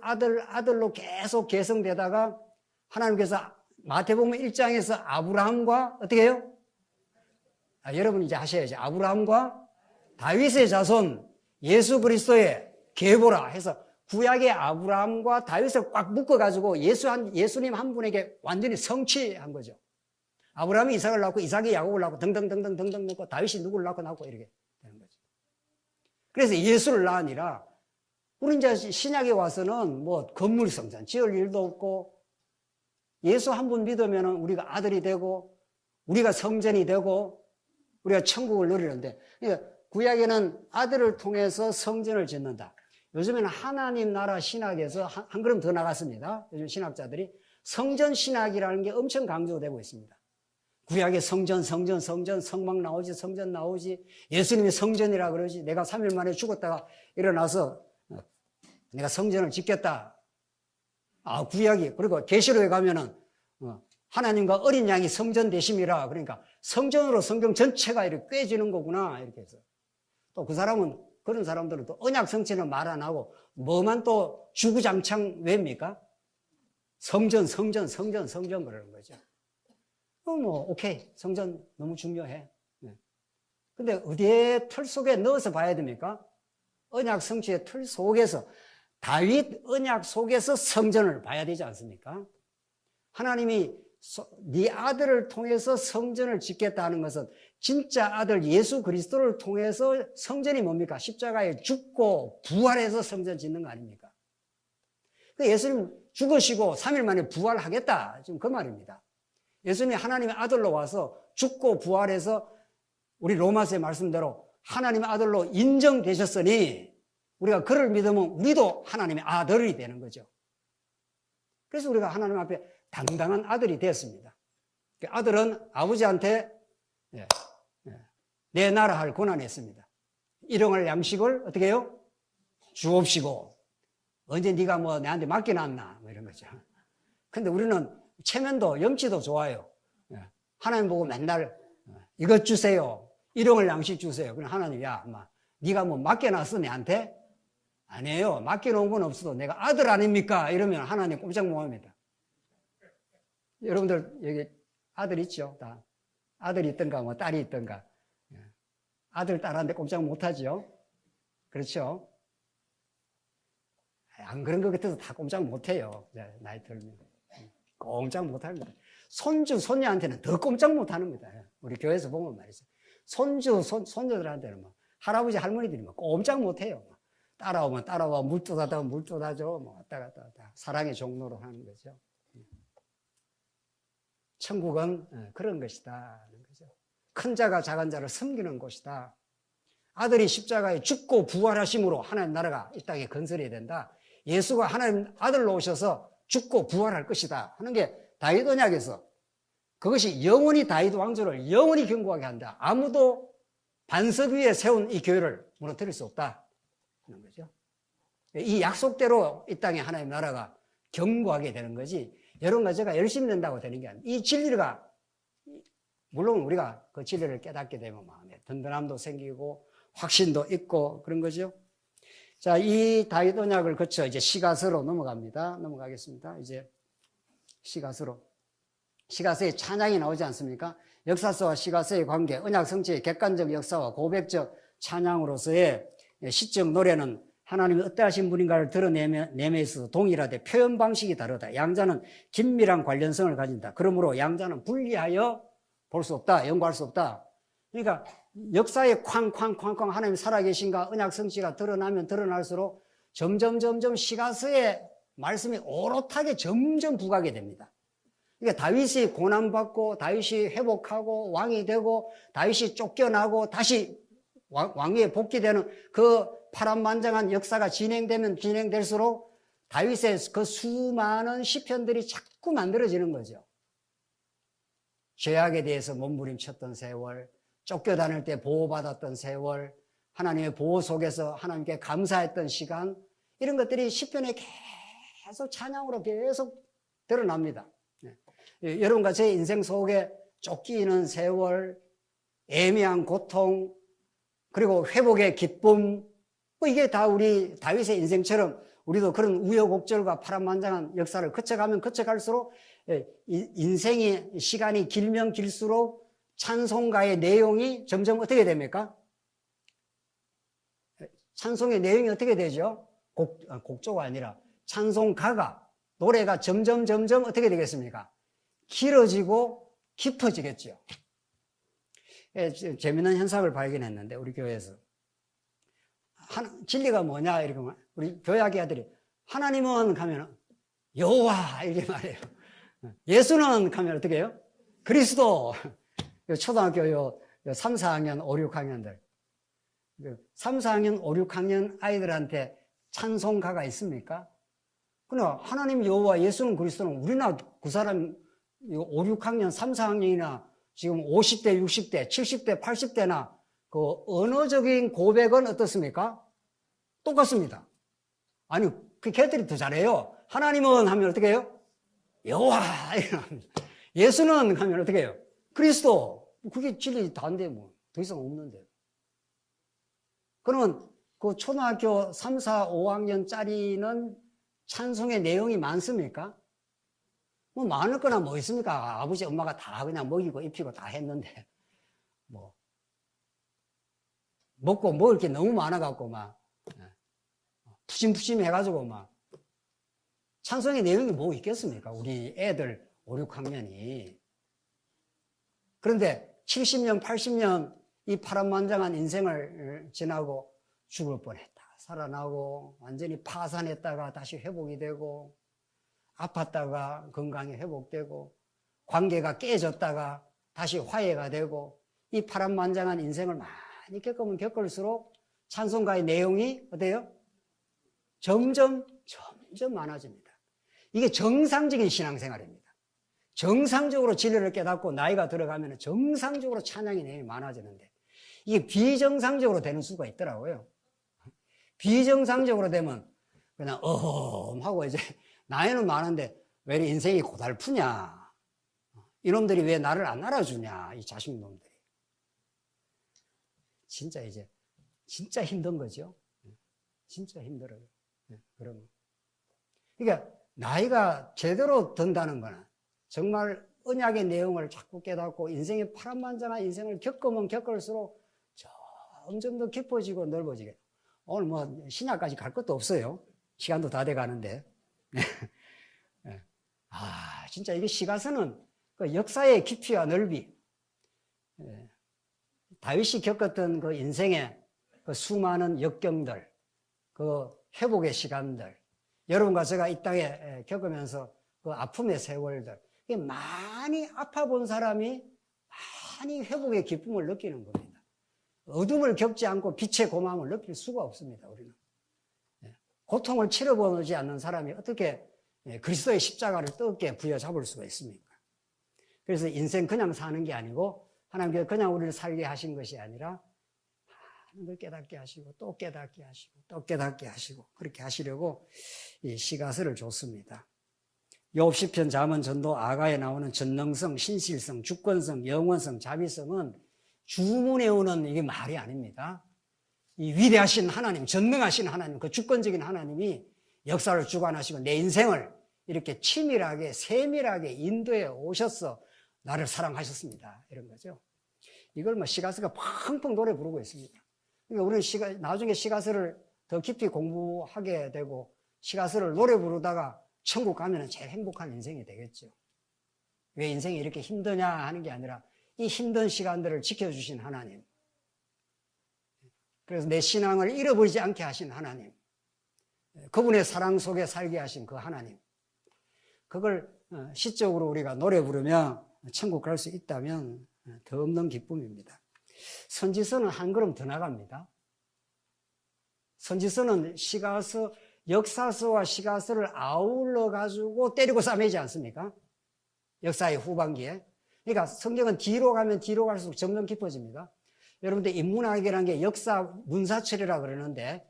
아들로 계속 계승되다가 하나님께서 마태복음 1장에서 아브라함과 어떻게 해요? 여러분 이제 하셔야죠. 아브라함과 다윗의 자손 예수 그리스도의 계보라 해서 구약의 아브라함과 다윗을 꽉 묶어가지고 예수님 한 분에게 완전히 성취한 거죠. 아브라함이 이삭을 낳고 이삭이 야곱을 낳고 등등등등 낳고 다윗이 누구를 낳고 이렇게 되는 거죠. 그래서 예수를 낳으니라 우리 이제 신약에 와서는 뭐 건물 성전 지을 일도 없고 예수 한 분 믿으면 우리가 아들이 되고 우리가 성전이 되고 우리가 천국을 누리는데, 그러니까 구약에는 아들을 통해서 성전을 짓는다. 요즘에는 하나님 나라 신학에서 한 걸음 더 나갔습니다. 요즘 신학자들이 성전 신학이라는 게 엄청 강조되고 있습니다. 구약에 성전 성막 나오지, 성전 나오지, 예수님이 성전이라 그러지, 내가 3일 만에 죽었다가 일어나서 내가 성전을 짓겠다. 구약이, 그리고 계시록에 가면은 하나님과 어린 양이 성전 되심이라, 그러니까 성전으로 성경 전체가 이렇게 꿰지는 거구나 이렇게 해서, 또 그런 사람들은 또 언약 성취는 말 안 하고 뭐만 또 주구장창 왜입니까? 성전 그러는 거죠. 오케이, 성전 너무 중요해. 근데 어디에 틀 속에 넣어서 봐야 됩니까? 언약 성취의 틀 속에서, 다윗 언약 속에서 성전을 봐야 되지 않습니까? 하나님이 네 아들을 통해서 성전을 짓겠다는 것은 진짜 아들 예수 그리스도를 통해서 성전이 뭡니까? 십자가에 죽고 부활해서 성전 짓는 거 아닙니까? 예수님 죽으시고 3일 만에 부활하겠다, 지금 그 말입니다. 예수님이 하나님의 아들로 와서 죽고 부활해서 우리 로마서의 말씀대로 하나님의 아들로 인정되셨으니 우리가 그를 믿으면 우리도 하나님의 아들이 되는 거죠. 그래서 우리가 하나님 앞에 당당한 아들이 되었습니다. 아들은 아버지한테 내 나라 할 권한이 있습니다. 일용할 양식을 어떻게 해요? 주옵시고. 언제 네가 뭐 내한테 맡겨놨나? 뭐 이런 거죠. 근데 우리는 체면도 염치도 좋아요. 하나님 보고 맨날 이것 주세요. 일용할 양식 주세요. 그럼 하나님, 야, 엄마, 네가 뭐 맡겨놨어 내한테? 아니에요. 맡겨놓은 건 없어도 내가 아들 아닙니까? 이러면 하나님 꼼짝 못 합니다. 여러분들 여기 아들 있죠? 다 아들이 있던가 뭐 딸이 있던가 아들 딸한테 꼼짝 못 하죠. 그렇죠? 안 그런 것 같아서 다 꼼짝 못 해요. 나이 들면 꼼짝 못 합니다. 손주 손녀한테는 더 꼼짝 못 합니다. 우리 교회에서 보면 말이죠. 손주 손녀들한테는 뭐 할아버지 할머니들이 뭐 꼼짝 못 해요. 따라오면 따라와, 물떠다도 물떠다죠. 뭐 왔다 갔다 왔다. 사랑의 종로로 하는 거죠. 천국은 그런 것이다. 큰 자가 작은 자를 섬기는 곳이다. 아들이 십자가에 죽고 부활하심으로 하나님 나라가 이 땅에 건설이 된다. 예수가 하나님 아들로 오셔서 죽고 부활할 것이다 하는 게 다윗 언약에서, 그것이 영원히 다윗 왕조를 영원히 견고하게 한다. 아무도 반석 위에 세운 이 교회를 무너뜨릴 수 없다 하는 거죠. 이 약속대로 이 땅에 하나님 나라가 견고하게 되는 거지, 여러분과 제가 열심히 된다고 되는 게 아니에요. 이 진리가, 물론 우리가 그 진리를 깨닫게 되면 마음에 든든함도 생기고 확신도 있고 그런 거죠. 자, 이 다윗 언약을 거쳐 이제 시가서로 넘어가겠습니다. 이제 시가서로. 시가서에 찬양이 나오지 않습니까? 역사서와 시가서의 관계, 언약 성취의 객관적 역사와 고백적 찬양으로서의 시적 노래는 하나님이 어떠하신 분인가를 드러내며 있어서 동일하되 표현 방식이 다르다. 양자는 긴밀한 관련성을 가진다. 그러므로 양자는 분리하여 볼 수 없다. 연구할 수 없다. 그러니까 역사에 쾅쾅쾅쾅 하나님 살아계신가 언약 성취가 드러나면 드러날수록 점점 시가서의 말씀이 오롯하게 점점 부각이 됩니다. 그러니까 다윗이 고난받고 다윗이 회복하고 왕이 되고 다윗이 쫓겨나고 다시 왕위에 복귀되는 그 파란만장한 역사가 진행되면 진행될수록 다윗의 그 수많은 시편들이 자꾸 만들어지는 거죠. 죄악에 대해서 몸부림쳤던 세월, 쫓겨다닐 때 보호받았던 세월, 하나님의 보호 속에서 하나님께 감사했던 시간, 이런 것들이 시편에 계속 찬양으로 계속 드러납니다. 여러분과 제 인생 속에 쫓기는 세월, 애매한 고통, 그리고 회복의 기쁨, 뭐 이게 다 우리 다윗의 인생처럼 우리도 그런 우여곡절과 파란만장한 역사를 거쳐가면 거쳐갈수록 인생이 시간이 길면 길수록 찬송가의 내용이 점점 어떻게 됩니까? 찬송의 내용이 어떻게 되죠? 곡조가 아니라 찬송가가, 노래가 점점 어떻게 되겠습니까? 길어지고 깊어지겠죠. 재미있는 현상을 발견했는데 우리 교회에서 진리가 뭐냐 이렇게 우리 교회 아기들이 하나님은 가면 여호와 이렇게 말해요. 예수는 가면 어떻게 해요? 그리스도. 초등학교 3, 4학년, 5, 6학년들 3, 4학년, 5, 6학년 아이들한테 찬송가가 있습니까? 그러나 하나님 여호와 예수는 그리스도는 우리나 그 사람 5, 6학년, 3, 4학년이나 지금 50대, 60대, 70대, 80대나 그 언어적인 고백은 어떻습니까? 똑같습니다. 아니, 그 걔들이 더 잘해요. 하나님은 하면 어떻게 해요? 여호와. 예수는 하면 어떻게 해요? 그리스도. 그게 진리 다인데 뭐 더 이상 없는데. 그러면 그 초등학교 3, 4, 5학년짜리는 찬송의 내용이 많습니까? 뭐 많을 거나 뭐 있습니까? 아버지 엄마가 다 그냥 먹이고 입히고 다 했는데 뭐 먹고 먹을 게 너무 많아갖고 막 푸짐푸짐 해가지고 막 찬송의 내용이 뭐 있겠습니까? 우리 애들 5, 6학년이. 그런데 70년, 80년 이 파란만장한 인생을 지나고 죽을 뻔했다, 살아나고 완전히 파산했다가 다시 회복이 되고 아팠다가 건강이 회복되고 관계가 깨졌다가 다시 화해가 되고 이 파란만장한 인생을 많이 겪으면 겪을수록 찬송가의 내용이 어때요? 점점 많아집니다. 이게 정상적인 신앙생활입니다. 정상적으로 진리를 깨닫고 나이가 들어가면 정상적으로 찬양의 내용이 많아지는데 이게 비정상적으로 되는 수가 있더라고요. 비정상적으로 되면 그냥 하고 이제 나이는 많은데 왜 인생이 고달프냐, 이놈들이 왜 나를 안 알아주냐, 이 자식놈들이. 진짜 이제 진짜 힘든 거죠. 진짜 힘들어요. 그러면 그러니까 나이가 제대로 든다는 거는 정말 언약의 내용을 자꾸 깨닫고 인생의 파란만장한 인생을 겪으면 겪을수록 점점 더 깊어지고 넓어지게. 오늘 뭐 신약까지 갈 것도 없어요. 시간도 다 돼 가는데. 진짜 이게 시가서는 그 역사의 깊이와 넓이, 다윗이 겪었던 그 인생의 그 수많은 역경들, 그 회복의 시간들, 여러분과 제가 이 땅에 겪으면서 그 아픔의 세월들, 많이 아파본 사람이 많이 회복의 기쁨을 느끼는 겁니다. 어둠을 겪지 않고 빛의 고마움을 느낄 수가 없습니다, 우리는. 고통을 치러보지 않는 사람이 어떻게 그리스도의 십자가를 뜨겁게 부여잡을 수가 있습니까? 그래서 인생 그냥 사는 게 아니고 하나님께서 그냥 우리를 살게 하신 것이 아니라 많은 걸 깨닫게 하시고 또 깨닫게 하시고 또 깨닫게 하시고 그렇게 하시려고 이 시가서를 줬습니다. 욥 시편 잠언 전도 아가에 나오는 전능성, 신실성, 주권성, 영원성, 자비성은 주문해 오는 이게 말이 아닙니다. 이 위대하신 하나님, 전능하신 하나님, 그 주권적인 하나님이 역사를 주관하시고 내 인생을 이렇게 치밀하게 세밀하게 인도해 오셔서 나를 사랑하셨습니다, 이런 거죠. 이걸 뭐 시가서가 펑펑 노래 부르고 있습니다. 그러니까 우리는 나중에 시가서를 더 깊이 공부하게 되고 시가서를 노래 부르다가 천국 가면 제일 행복한 인생이 되겠죠. 왜 인생이 이렇게 힘드냐 하는 게 아니라 이 힘든 시간들을 지켜주신 하나님, 그래서 내 신앙을 잃어버리지 않게 하신 하나님, 그분의 사랑 속에 살게 하신 그 하나님, 그걸 시적으로 우리가 노래 부르며 천국 갈 수 있다면 더 없는 기쁨입니다. 선지서는 한 걸음 더 나갑니다. 선지서는 시가서, 역사서와 시가서를 아울러 가지고 때리고 싸매지 않습니까? 역사의 후반기에. 그러니까 성경은 뒤로 가면 뒤로 갈수록 점점 깊어집니다. 여러분들 인문학이라는 게 역사 문사철이라고 그러는데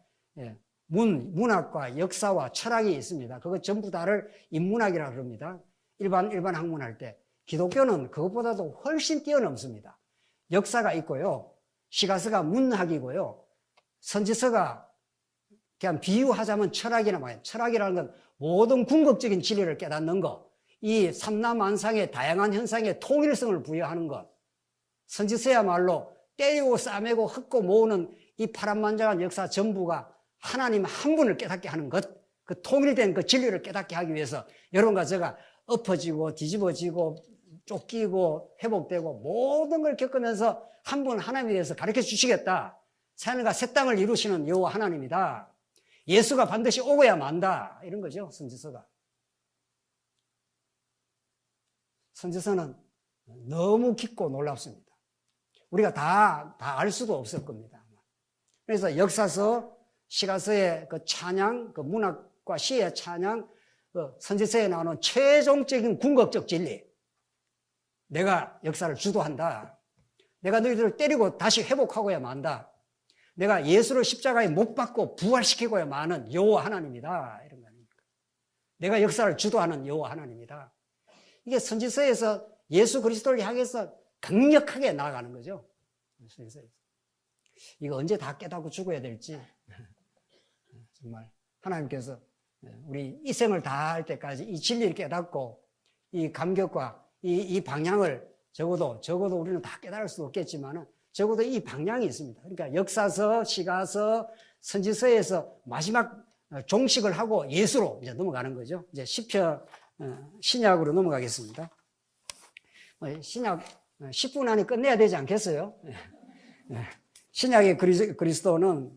문학과 역사와 철학이 있습니다. 그거 전부 다를 인문학이라고 그럽니다. 일반 학문할 때. 기독교는 그것보다도 훨씬 뛰어넘습니다. 역사가 있고요. 시가서가 문학이고요. 선지서가 그냥 비유하자면 철학이란 말이에요. 철학이라는 건 모든 궁극적인 진리를 깨닫는 것, 이 삼라만상의 다양한 현상의 통일성을 부여하는 것, 선지서야말로 때리고 싸매고 흩고 모으는 이 파란만장한 역사 전부가 하나님 한 분을 깨닫게 하는 것, 그 통일된 그 진리를 깨닫게 하기 위해서 여러분과 제가 엎어지고 뒤집어지고 쫓기고 회복되고 모든 걸 겪으면서 한 분 하나님에 대해서 가르쳐 주시겠다. 하늘과 새 땅을 이루시는 여호와 하나님이다. 예수가 반드시 오고야 만다. 이런 거죠, 선지서가. 선지서는 너무 깊고 놀랍습니다. 우리가 다 알 수도 없을 겁니다. 그래서 역사서, 시가서의 그 찬양, 그 문학과 시의 찬양, 그 선지서에 나오는 최종적인 궁극적 진리. 내가 역사를 주도한다. 내가 너희들을 때리고 다시 회복하고야 만다. 내가 예수를 십자가에 못 박고 부활시키고야 마는 여호와 하나님이다. 이런 거 아닙니까? 내가 역사를 주도하는 여호와 하나님이다. 이게 선지서에서 예수 그리스도를 향해서 강력하게 나아가는 거죠. 선지서에서. 이거 언제 다 깨닫고 죽어야 될지 정말 하나님께서 우리 이 생을 다 할 때까지 이 진리를 깨닫고 이 감격과 이 방향을 적어도 우리는 다 깨달을 수 없겠지만 적어도 이 방향이 있습니다. 그러니까 역사서, 시가서, 선지서에서 마지막 종식을 하고 예수로 이제 넘어가는 거죠. 이제 시편, 신약으로 넘어가겠습니다. 신약 10분 안에 끝내야 되지 않겠어요? 신약의 그리스도는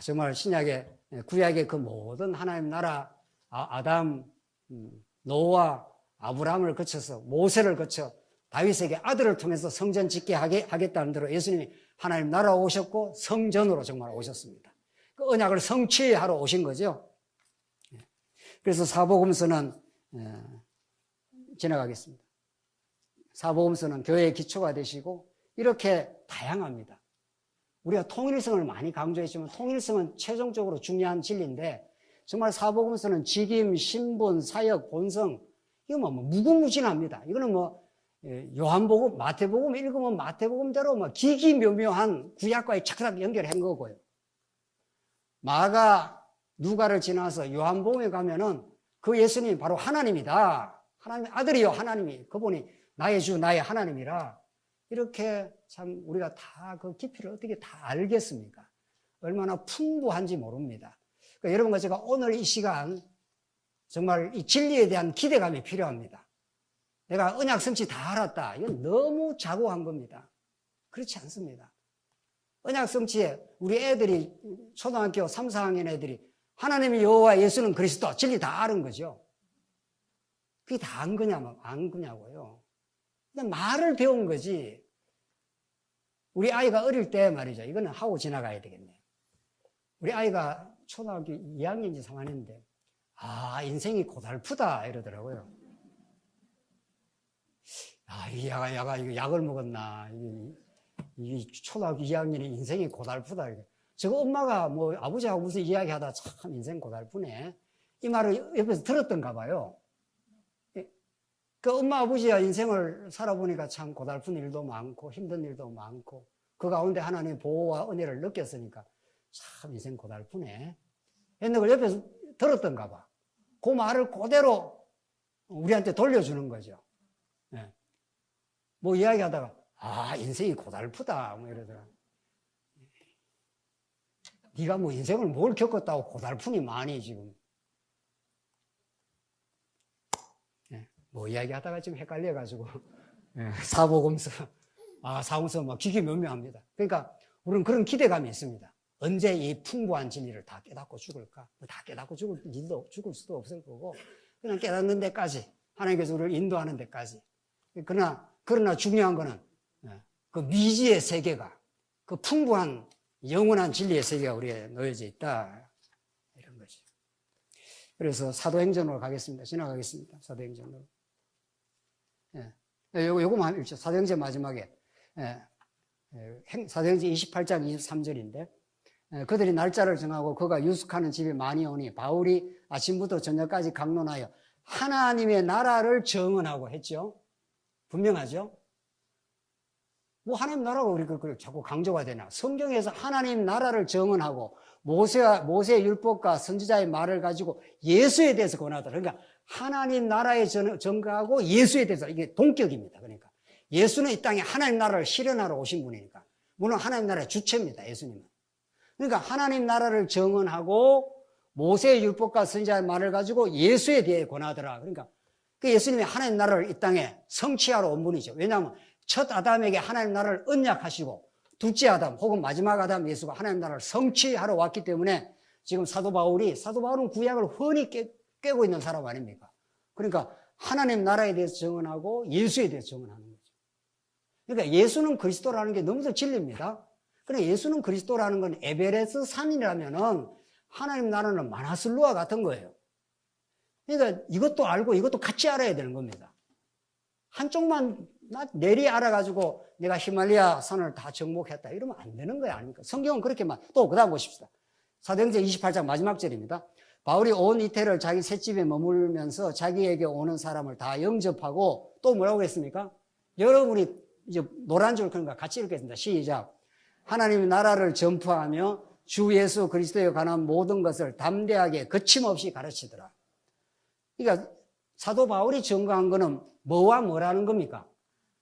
정말 신약의 구약의 그 모든 하나님 나라 아담, 노아, 아브라함을 거쳐서 모세를 거쳐 다윗에게 아들을 통해서 성전 짓게 하겠다는 대로 예수님이 하나님 나라 오셨고 성전으로 정말 오셨습니다. 그 언약을 성취하러 오신 거죠. 그래서 사복음서는 지나가겠습니다. 사복음서는 교회의 기초가 되시고 이렇게 다양합니다. 우리가 통일성을 많이 강조했지만 통일성은 최종적으로 중요한 진리인데 정말 사복음서는 직임, 신분, 사역, 본성 이거 뭐 무궁무진합니다. 이거는 뭐 요한복음, 마태복음 읽으면 마태복음대로 뭐 기기묘묘한 구약과의 착착 연결한 거고요. 마가, 누가를 지나서 요한복음에 가면은 그 예수님이 바로 하나님이다. 하나님의 아들이요, 하나님이. 그분이 나의 주, 나의 하나님이라. 이렇게 참 우리가 다 그 깊이를 어떻게 다 알겠습니까? 얼마나 풍부한지 모릅니다. 그러니까 여러분과 제가 오늘 이 시간 정말 이 진리에 대한 기대감이 필요합니다. 내가 언약 성취 다 알았다. 이건 너무 자고한 겁니다. 그렇지 않습니다. 언약 성취에 우리 애들이 초등학교 3, 4학년 애들이 하나님이 여호와 예수는 그리스도 진리 다 아는 거죠. 그게 다 안 거냐고요. 그냥 말을 배운 거지. 우리 아이가 어릴 때 말이죠. 이거는 하고 지나가야 되겠네요. 우리 아이가 초등학교 2학년인지 3학년인데 인생이 고달프다 이러더라고요. 이 야가 이거 약을 먹었나. 이 초등학교 2학년이 인생이 고달프다. 저거 엄마가 뭐 아버지하고 무슨 이야기하다 참 인생 고달프네. 이 말을 옆에서 들었던가 봐요. 그 엄마 아버지가 인생을 살아보니까 참 고달픈 일도 많고 힘든 일도 많고 그 가운데 하나님의 보호와 은혜를 느꼈으니까 참 인생 고달프네. 했는 걸 옆에서 들었던가 봐. 그 말을 그대로 우리한테 돌려주는 거죠. 네. 뭐 이야기하다가 인생이 고달프다 뭐 이러더라. 네가 뭐 인생을 뭘 겪었다고 고달프니 많이 지금. 네. 뭐 이야기하다가 지금 헷갈려가지고 네. 사복음서 사복음서 막 기기묘묘합니다. 그러니까 우리는 그런 기대감이 있습니다. 언제 이 풍부한 진리를 다 깨닫고 죽을까? 다 깨닫고 죽을 수도 없을 거고 그냥 깨닫는 데까지 하나님께서 우리를 인도하는 데까지. 그러나 중요한 거는 그 미지의 세계가 그 풍부한 영원한 진리의 세계가 우리에 놓여져 있다 이런 거죠. 그래서 사도행전으로 가겠습니다. 지나가겠습니다. 사도행전으로. 요거만 읽죠. 사도행전 마지막에 사도행전 28장 23절인데 그들이 날짜를 정하고 그가 유숙하는 집이 많이 오니 바울이 아침부터 저녁까지 강론하여 하나님의 나라를 정언하고 했죠. 분명하죠. 뭐 하나님 나라가 우리 그걸 자꾸 강조가 되나? 성경에서 하나님 나라를 정언하고 모세의 율법과 선지자의 말을 가지고 예수에 대해서 권하더라. 그러니까 하나님 나라에 전가하고 예수에 대해서 이게 동격입니다. 그러니까 예수는 이 땅에 하나님 나라를 실현하러 오신 분이니까 물론 하나님 나라의 주체입니다. 예수님은. 그러니까 하나님 나라를 정언하고 모세의 율법과 선지자의 말을 가지고 예수에 대해 권하더라. 그러니까 그 예수님이 하나님 나라를 이 땅에 성취하러 온 분이죠. 왜냐하면 첫 아담에게 하나님 나라를 언약하시고 둘째 아담 혹은 마지막 아담 예수가 하나님 나라를 성취하러 왔기 때문에 지금 사도 바울은 구약을 훤히 깨고 있는 사람 아닙니까? 그러니까 하나님 나라에 대해서 정언하고 예수에 대해서 정언하는 거죠. 그러니까 예수는 그리스도라는 게 너무도 진리입니다. 그러니까 예수는 그리스도라는 건 에베레스 산이라면은 하나님 나라는 마나슬루와 같은 거예요. 그러니까 이것도 알고 이것도 같이 알아야 되는 겁니다. 한쪽만 내리 알아가지고 내가 히말라야 산을 다 정복했다 이러면 안 되는 거야 아닙니까? 성경은 그렇게만. 또 그다음 보십시다. 사도행전 28장 마지막 절입니다. 바울이 온 이태를 자기 셋집에 머물면서 자기에게 오는 사람을 다 영접하고 또 뭐라고 했습니까? 여러분이 이제 노란 줄 그런가 같이 읽겠습니다. 시작. 하나님의 나라를 전파하며 주 예수 그리스도에 관한 모든 것을 담대하게 거침없이 가르치더라. 그러니까 사도 바울이 증거한 거는 뭐와 뭐라는 겁니까?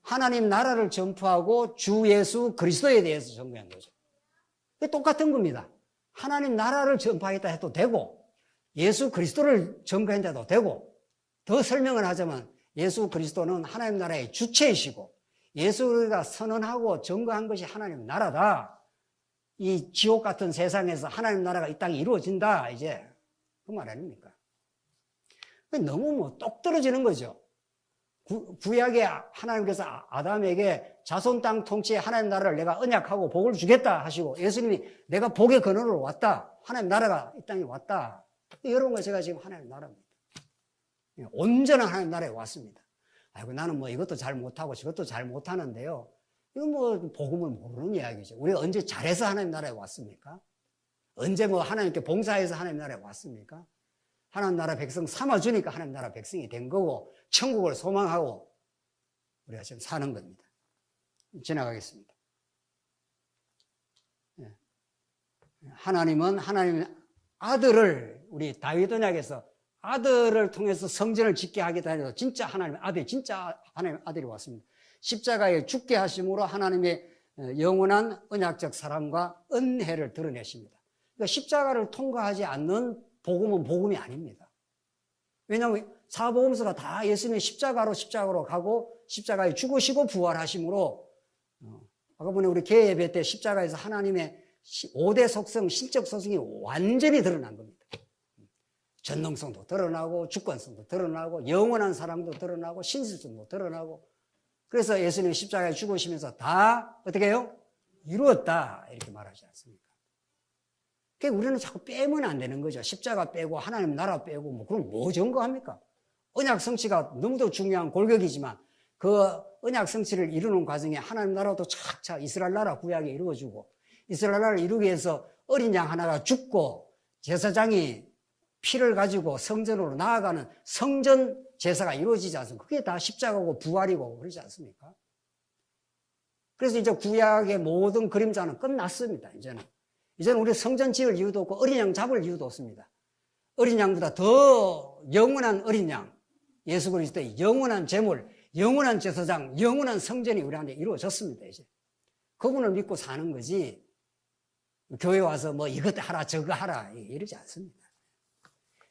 하나님 나라를 전파하고 주 예수 그리스도에 대해서 전거한 거죠. 똑같은 겁니다. 하나님 나라를 전파하겠다 해도 되고 예수 그리스도를 전거한다 해도 되고 더 설명을 하자면 예수 그리스도는 하나님 나라의 주체이시고 예수가 선언하고 전거한 것이 하나님 나라다. 이 지옥 같은 세상에서 하나님 나라가 이 땅에 이루어진다. 이제 그 말 아닙니까? 너무 뭐 똑 떨어지는 거죠. 구약에 하나님께서 아담에게 자손 땅 통치에 하나님 나라를 내가 언약하고 복을 주겠다 하시고 예수님이 내가 복의 근원으로 왔다. 하나님 나라가 이 땅에 왔다. 여러분과 제가 지금 하나님 나라입니다. 온전한 하나님 나라에 왔습니다. 아이고, 나는 뭐 이것도 잘 못하고 저것도 잘 못하는데요. 이건 뭐 복음을 모르는 이야기죠. 우리가 언제 잘해서 하나님 나라에 왔습니까? 언제 뭐 하나님께 봉사해서 하나님 나라에 왔습니까? 하나님 나라 백성 삼아주니까 하나님 나라 백성이 된 거고, 천국을 소망하고 우리가 지금 사는 겁니다. 지나가겠습니다. 하나님은 하나님의 아들을, 우리 다윗 언약에서 아들을 통해서 성전을 짓게 하겠다 해서 진짜 하나님의 아들, 진짜 하나님의 아들이 왔습니다. 십자가에 죽게 하심으로 하나님의 영원한 언약적 사랑과 은혜를 드러내십니다. 그러니까 십자가를 통과하지 않는 복음은 복음이 아닙니다. 왜냐하면 사복음서가 다 예수님의 십자가로 가고 십자가에 죽으시고 부활하심으로, 아까 보니 우리 개예배 때 십자가에서 하나님의 5대 속성, 신적 속성이 완전히 드러난 겁니다. 전능성도 드러나고 주권성도 드러나고 영원한 사랑도 드러나고 신실성도 드러나고, 그래서 예수님이 십자가에 죽으시면서 다 어떻게 해요? 이루었다 이렇게 말하지 않습니까? 그러니까 우리는 자꾸 빼면 안 되는 거죠. 십자가 빼고 하나님 나라 빼고 뭐 그럼 뭐 증거합니까? 언약 성취가 너무도 중요한 골격이지만 그 언약 성취를 이루는 과정에 하나님 나라도 착착 이스라엘 나라 구약에 이루어지고, 이스라엘 나라를 이루기 위해서 어린 양 하나가 죽고 제사장이 피를 가지고 성전으로 나아가는 성전 제사가 이루어지지 않습니까? 그게 다 십자가고 부활이고 그러지 않습니까? 그래서 이제 구약의 모든 그림자는 끝났습니다. 이제는 우리 성전 지을 이유도 없고 어린 양 잡을 이유도 없습니다. 어린 양보다 더 영원한 어린 양, 예수 그리스도의 영원한 제물, 영원한 제사장, 영원한 성전이 우리한테 이루어졌습니다. 이제 그분을 믿고 사는 거지, 교회 와서 뭐 이것 하라 저거 하라 이러지 않습니다.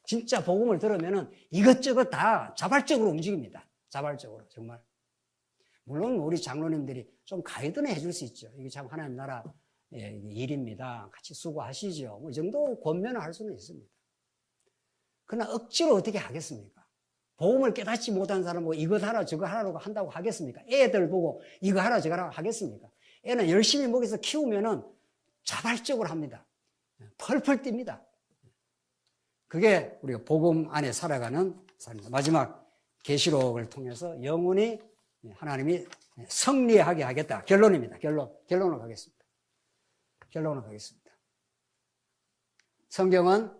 진짜 복음을 들으면은 이것저것 다 자발적으로 움직입니다. 자발적으로 정말. 물론 우리 장로님들이 좀 가이드는 해줄 수 있죠. 이게 참 하나님 나라 일입니다. 같이 수고하시죠. 뭐 이 정도 권면을 할 수는 있습니다. 그러나 억지로 어떻게 하겠습니까? 복음을 깨닫지 못한 사람은 뭐 이것 하라 저거 하라고 한다고 하겠습니까? 애들 보고 이거 하라 저거 하라 하겠습니까? 애는 열심히 먹여서 키우면은 자발적으로 합니다. 펄펄 뜁니다. 그게 우리가 복음 안에 살아가는 삶입니다. 마지막 계시록을 통해서 영원히 하나님이 승리하게 하겠다. 결론입니다. 결론을 가겠습니다. 성경은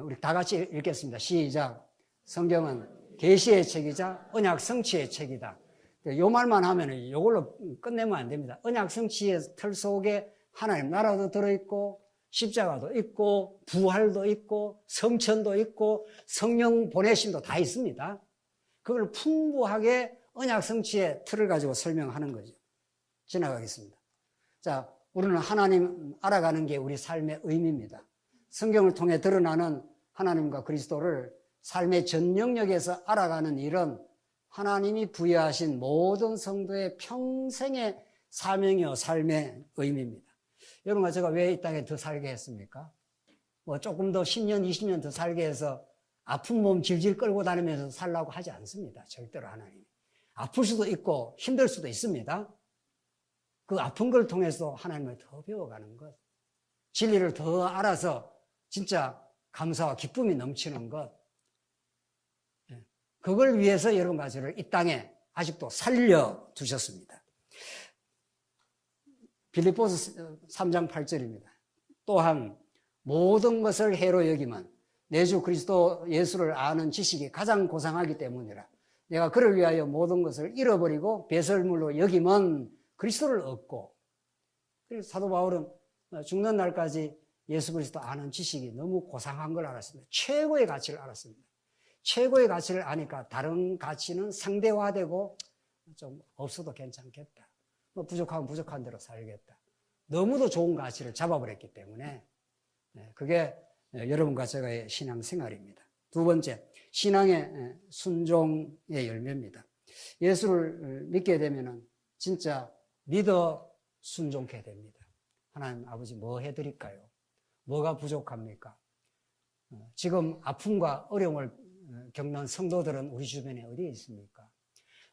우리 다 같이 읽겠습니다. 시작. 성경은 계시의 책이자 언약 성취의 책이다. 요 말만 하면 이걸로 끝내면 안 됩니다. 언약 성취의 틀 속에 하나님 나라도 들어있고 십자가도 있고 부활도 있고 성천도 있고 성령 보내심도 다 있습니다. 그걸 풍부하게 언약 성취의 틀을 가지고 설명하는 거죠. 지나가겠습니다. 자, 우리는 하나님 알아가는 게 우리 삶의 의미입니다. 성경을 통해 드러나는 하나님과 그리스도를 삶의 전 영역에서 알아가는 일은 하나님이 부여하신 모든 성도의 평생의 사명이요 삶의 의미입니다. 여러분과 제가 왜 이 땅에 더 살게 했습니까? 뭐 조금 더 10년, 20년 더 살게 해서 아픈 몸 질질 끌고 다니면서 살라고 하지 않습니다. 절대로 하나님이. 아플 수도 있고 힘들 수도 있습니다. 그 아픈 걸 통해서 하나님을 더 배워가는 것, 진리를 더 알아서 진짜 감사와 기쁨이 넘치는 것, 그걸 위해서 여러분과 저를 이 땅에 아직도 살려두셨습니다. 빌립보서 3장 8절입니다. 또한 모든 것을 해로 여기면 내 주 그리스도 예수를 아는 지식이 가장 고상하기 때문이라. 내가 그를 위하여 모든 것을 잃어버리고 배설물로 여기면 그리스도를 얻고. 그래서 사도 바울은 죽는 날까지 예수 그리스도 아는 지식이 너무 고상한 걸 알았습니다. 최고의 가치를 알았습니다. 최고의 가치를 아니까 다른 가치는 상대화되고 좀 없어도 괜찮겠다. 뭐 부족하면 부족한 대로 살겠다. 너무도 좋은 가치를 잡아버렸기 때문에 그게 여러분과 제가의 신앙생활입니다. 두 번째, 신앙의 순종의 열매입니다. 예수를 믿게 되면 진짜 믿어 순종케 됩니다. 하나님 아버지 뭐 해드릴까요? 뭐가 부족합니까? 지금 아픔과 어려움을 겪는 성도들은 우리 주변에 어디에 있습니까?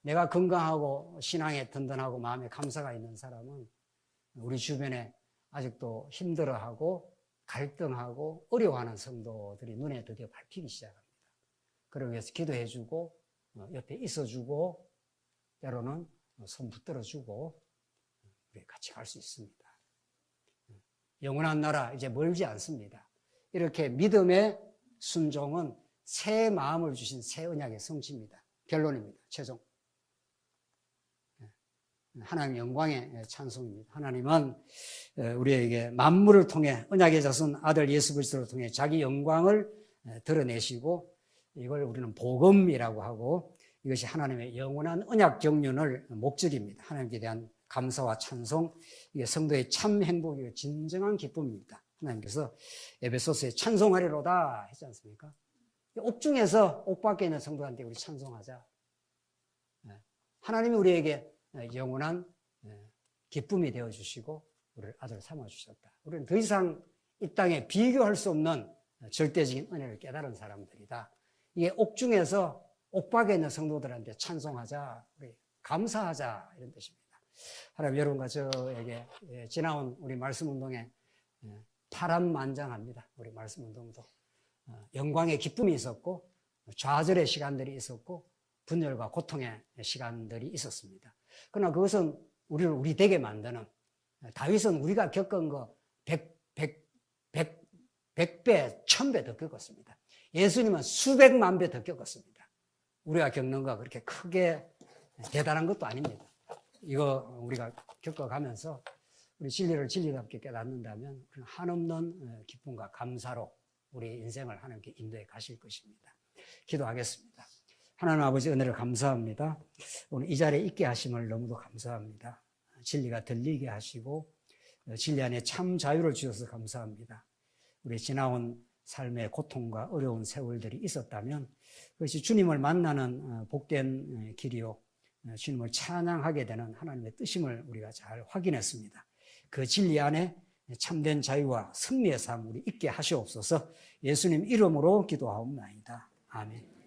내가 건강하고 신앙에 든든하고 마음에 감사가 있는 사람은 우리 주변에 아직도 힘들어하고 갈등하고 어려워하는 성도들이 눈에 드디어 밟히기 시작합니다. 그러기 위해서 기도해주고 옆에 있어주고 때로는 손 붙들어주고 우리 같이 갈 수 있습니다. 영원한 나라 이제 멀지 않습니다. 이렇게 믿음의 순종은 새 마음을 주신 새 언약의 성취입니다. 결론입니다. 최종. 하나님 영광의 찬송입니다. 하나님은 우리에게 만물을 통해 언약의 자손 아들 예수 그리스도를 통해 자기 영광을 드러내시고 이걸 우리는 복음이라고 하고 이것이 하나님의 영원한 언약 경륜을 목적입니다. 하나님께 대한 감사와 찬송, 이게 성도의 참 행복이고 진정한 기쁨입니다. 하나님께서 에베소서에 찬송하리로다 했지 않습니까? 옥중에서 옥 밖에 있는 성도한테 우리 찬송하자. 하나님이 우리에게 영원한 기쁨이 되어주시고 우리를 아들 삼아주셨다. 우리는 더 이상 이 땅에 비교할 수 없는 절대적인 은혜를 깨달은 사람들이다. 이게 옥중에서 옥밖에 있는 성도들한테 찬송하자, 우리 감사하자 이런 뜻입니다. 하나님 여러분과 저에게 지나온 우리 말씀운동에 파란만장합니다. 우리 말씀운동도 영광의 기쁨이 있었고 좌절의 시간들이 있었고 분열과 고통의 시간들이 있었습니다. 그러나 그것은 우리를 우리 되게 만드는, 다윗은 우리가 겪은 거 100배, 1000배 더 겪었습니다. 예수님은 수백만 배 더 겪었습니다. 우리가 겪는 거 그렇게 크게 대단한 것도 아닙니다. 이거 우리가 겪어가면서 우리 진리를 진리답게 깨닫는다면 한없는 기쁨과 감사로 우리 인생을 하나님께 인도해 가실 것입니다. 기도하겠습니다. 하나님 아버지 은혜를 감사합니다. 오늘 이 자리에 있게 하심을 너무도 감사합니다. 진리가 들리게 하시고 진리 안에 참 자유를 주셔서 감사합니다. 우리 지나온 삶의 고통과 어려운 세월들이 있었다면 그것이 주님을 만나는 복된 길이요, 주님을 찬양하게 되는 하나님의 뜻임을 우리가 잘 확인했습니다. 그 진리 안에 참된 자유와 승리의 삶 우리 있게 하시옵소서. 예수님 이름으로 기도하옵나이다. 아멘.